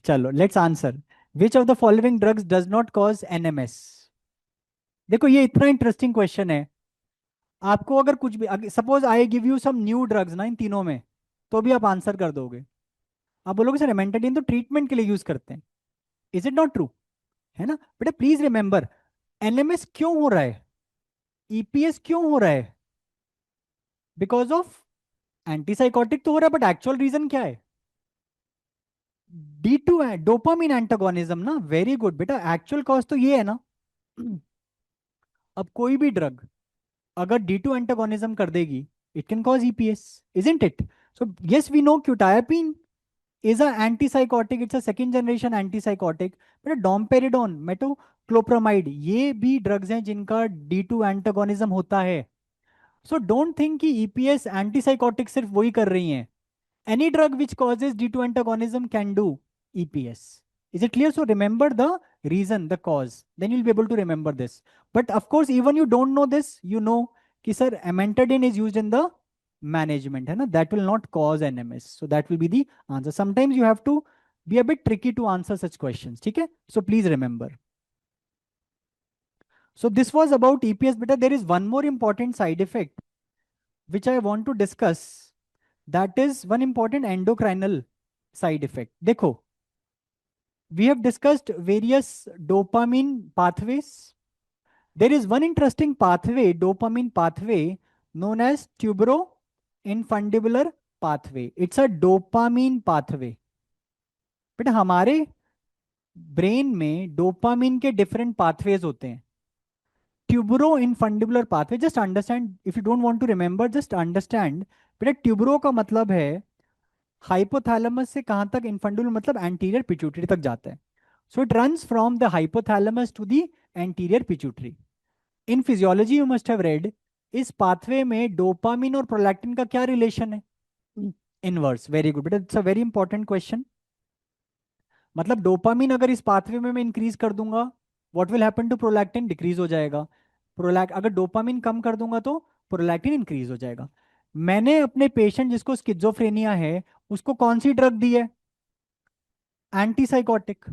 Speaker 1: चलो let's answer. Which of the following drugs does not cause NMS? देखो ये इतना इंटरेस्टिंग क्वेश्चन है. आपको अगर कुछ भी, suppose I give you some new drugs ना इन तीनों में, तो भी आप आंसर कर दोगे. आप बोलोगे सर एमेंटाडिन तो ट्रीटमेंट के लिए यूज करते हैं. Is it not true? है ना बेटा? प्लीज रिमेंबर, एनएमएस क्यों हो रहा है, ईपीएस क्यों हो रहा है? बिकॉज ऑफ एंटीसाइकोटिक तो हो रहा है, बट एक्चुअल रीजन क्या है? D2 है, डोपामिन एंटागोनिज्म ना. वेरी गुड बेटा, एक्चुअल कॉज तो ये है ना. अब कोई भी ड्रग अगर D2 एंटागोनिज्म कर देगी, it can cause EPS, isn't it? So yes we know quetiapine is a antipsychotic, it's a second generation antipsychotic. but domperidone, metoclopramide, ये भी ड्रग्स हैं जिनका D2 एंटागोनिज्म होता है. सो डोंट थिंक कि ईपीएस एंटीसाइकोटिक सिर्फ वही कर रही हैं. any drug which causes D2 antagonism can do EPS. Is it clear? So remember the reason, the cause, then you'll be able to remember this. But of course even you don't know this, you know कि sir amantadine is used in the management, है ना? That will not cause NMS. So that will be the answer. Sometimes you have to be a bit tricky to answer such questions. ठीक है? So please remember. So this was about EPS. But there is one more important side effect which I want to discuss. That is one important endocrinal side effect. देखो, we have discussed various dopamine pathways. There is one interesting pathway, dopamine pathway, known as tuberoinfundibular pathway. It's a dopamine pathway. बेटा हमारे brain में dopamine के different pathways होते हैं. Tuberoinfundibular pathway, just understand, if you don't want to remember just understand. बेटा tubero का मतलब है हाइपोथैलेमस से कहां तक, इनफंडुलर मतलब एंटीरियर पिट्यूटरी तक जाता है. So it runs from the hypothalamus to the anterior pituitary. In physiology you must have read, इस पाथवे में डोपामिन और प्रोलैक्टिन का क्या रिलेशन है? इनवर्स. वेरी गुड बेटा, it's a very important question. मतलब डोपामिन अगर इस पाथवे में मैं इंक्रीज कर दूंगा, what will happen to prolactin? Decrease हो जाएगा. अगर डोपामिन कम कर दूंगा तो प्रोलैक्टिन इंक्रीज हो जाएगा. मैंने अपने पेशेंट जिसको स्किज़ोफ्रेनिया है उसको कौन सी ड्रग दी है? एंटीसाइकोटिक.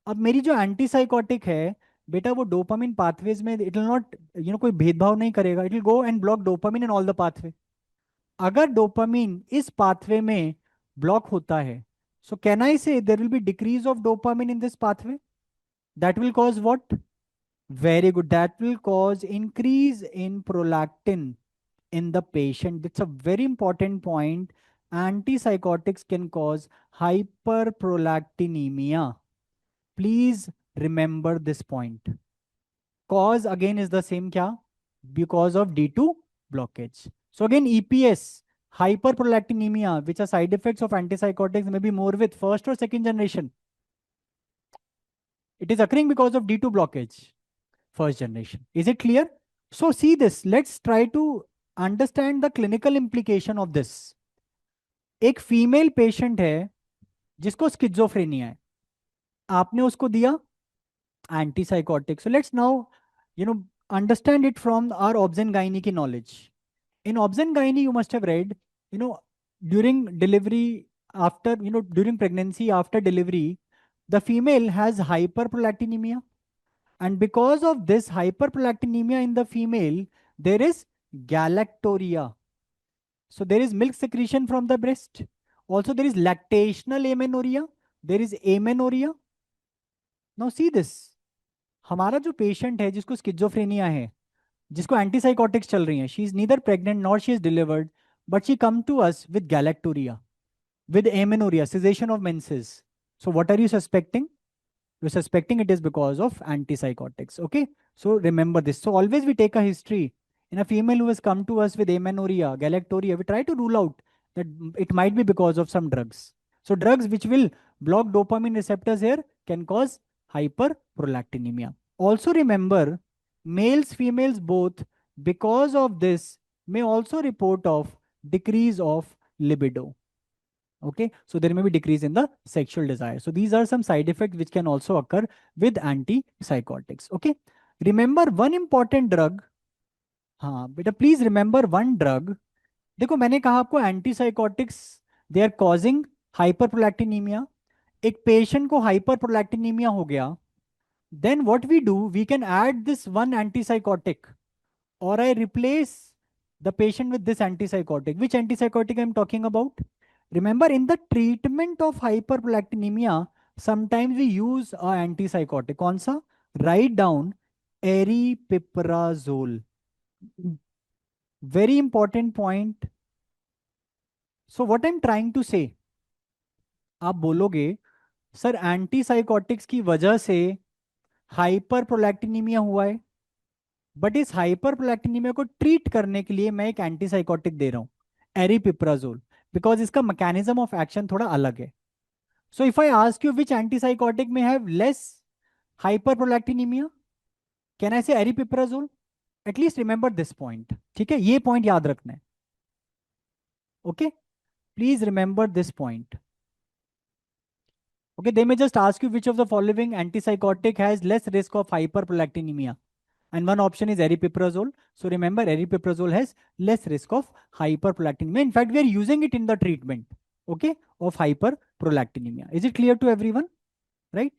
Speaker 1: अब मेरी जो एंटीसाइकोटिक है बेटा, वो डोपामिन पाथवेज में इट विल नॉट, कोई भेदभाव नहीं करेगा. It will go and block dopamine in all the pathway. अगर डोपामिन इस पाथवे में ब्लॉक होता है, so can I say there will be decrease of dopamine in this pathway? That will cause what? Very good, that will cause increase in prolactin in the patient. That's a very important point. Antipsychotics can cause hyperprolactinemia. Please remember this point. Cause again is the same kya? Because of D2 blockage. So again EPS, hyperprolactinemia, which are side effects of antipsychotics, may be more with first or second generation. It is occurring because of D2 blockage. First generation. Is it clear? So see this. Let's try to understand the clinical implication of this. एक female patient है जिसको schizophrenia है, आपने उसको दिया antipsychotic. So let's now understand it from our obs gyne की knowledge. In obs gyne you must have read, during delivery, after during pregnancy, after delivery, the female has hyperprolactinemia. And because of this hyperprolactinemia in the female, there is galactoria. So there is milk secretion from the breast. Also there is lactational amenorrhea. There is amenorrhea. Now see this. हमारा जो patient है जिसको schizophrenia है, जिसको antipsychotics चल रही हैं, she is neither pregnant nor she is delivered, but she come to us with galactorrhoea, with amenorrhea, cessation of menses. So what are you suspecting? You're suspecting it is because of antipsychotics. Okay. So remember this. So always we take a history. In a female who has come to us with amenorrhea, galactoria, we try to rule out that it might be because of some drugs. So drugs which will block dopamine receptors here can cause hyperprolactinemia. Also remember, males, females both, because of this, may also report of decrease of libido. Okay, so there may be decrease in the sexual desire. So these are some side effects which can also occur with antipsychotics. Okay, remember one important drug. हाँ बेटा, please remember one drug. देखो मैंने कहा आपको antipsychotics they are causing hyperprolactinemia. एक patient को hyperprolactinemia हो गया, then what we do, we can add this one antipsychotic, or I replace the patient with this antipsychotic. Which antipsychotic I'm talking about? Remember, in the treatment of hyperprolactinemia, sometimes we use a antipsychotic. कौन सा? Write down aripiprazole. Very important point. So what I'm trying to say, आप बोलोगे sir antipsychotics की वजह से hyperprolactinemia हुआ है, but इस हाइपरप्रोलैक्टिनीमिया को ट्रीट करने के लिए मैं एक एंटीसाइकोटिक दे रहा हूँ, एरिपिप्राजोल, बिकॉज इसका मैकेनिज्म ऑफ एक्शन थोड़ा अलग है. So if I ask you which antipsychotic में have less hyperprolactinemia, can I say aripiprazole? At least remember this point. ठीक है, ये पॉइंट याद रखना है. Okay, please remember this point. Okay, they may just ask you which of the following antipsychotic has less risk of hyperprolactinemia. And one option is aripiprazole. So remember, aripiprazole has less risk of hyperprolactinemia. In fact, we are using it in the treatment, okay, of hyperprolactinemia. Is it clear to everyone? Right?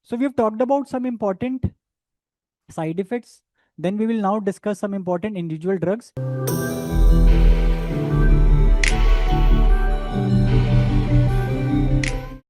Speaker 1: So we have talked about some important side effects. Then we will now discuss some important individual drugs.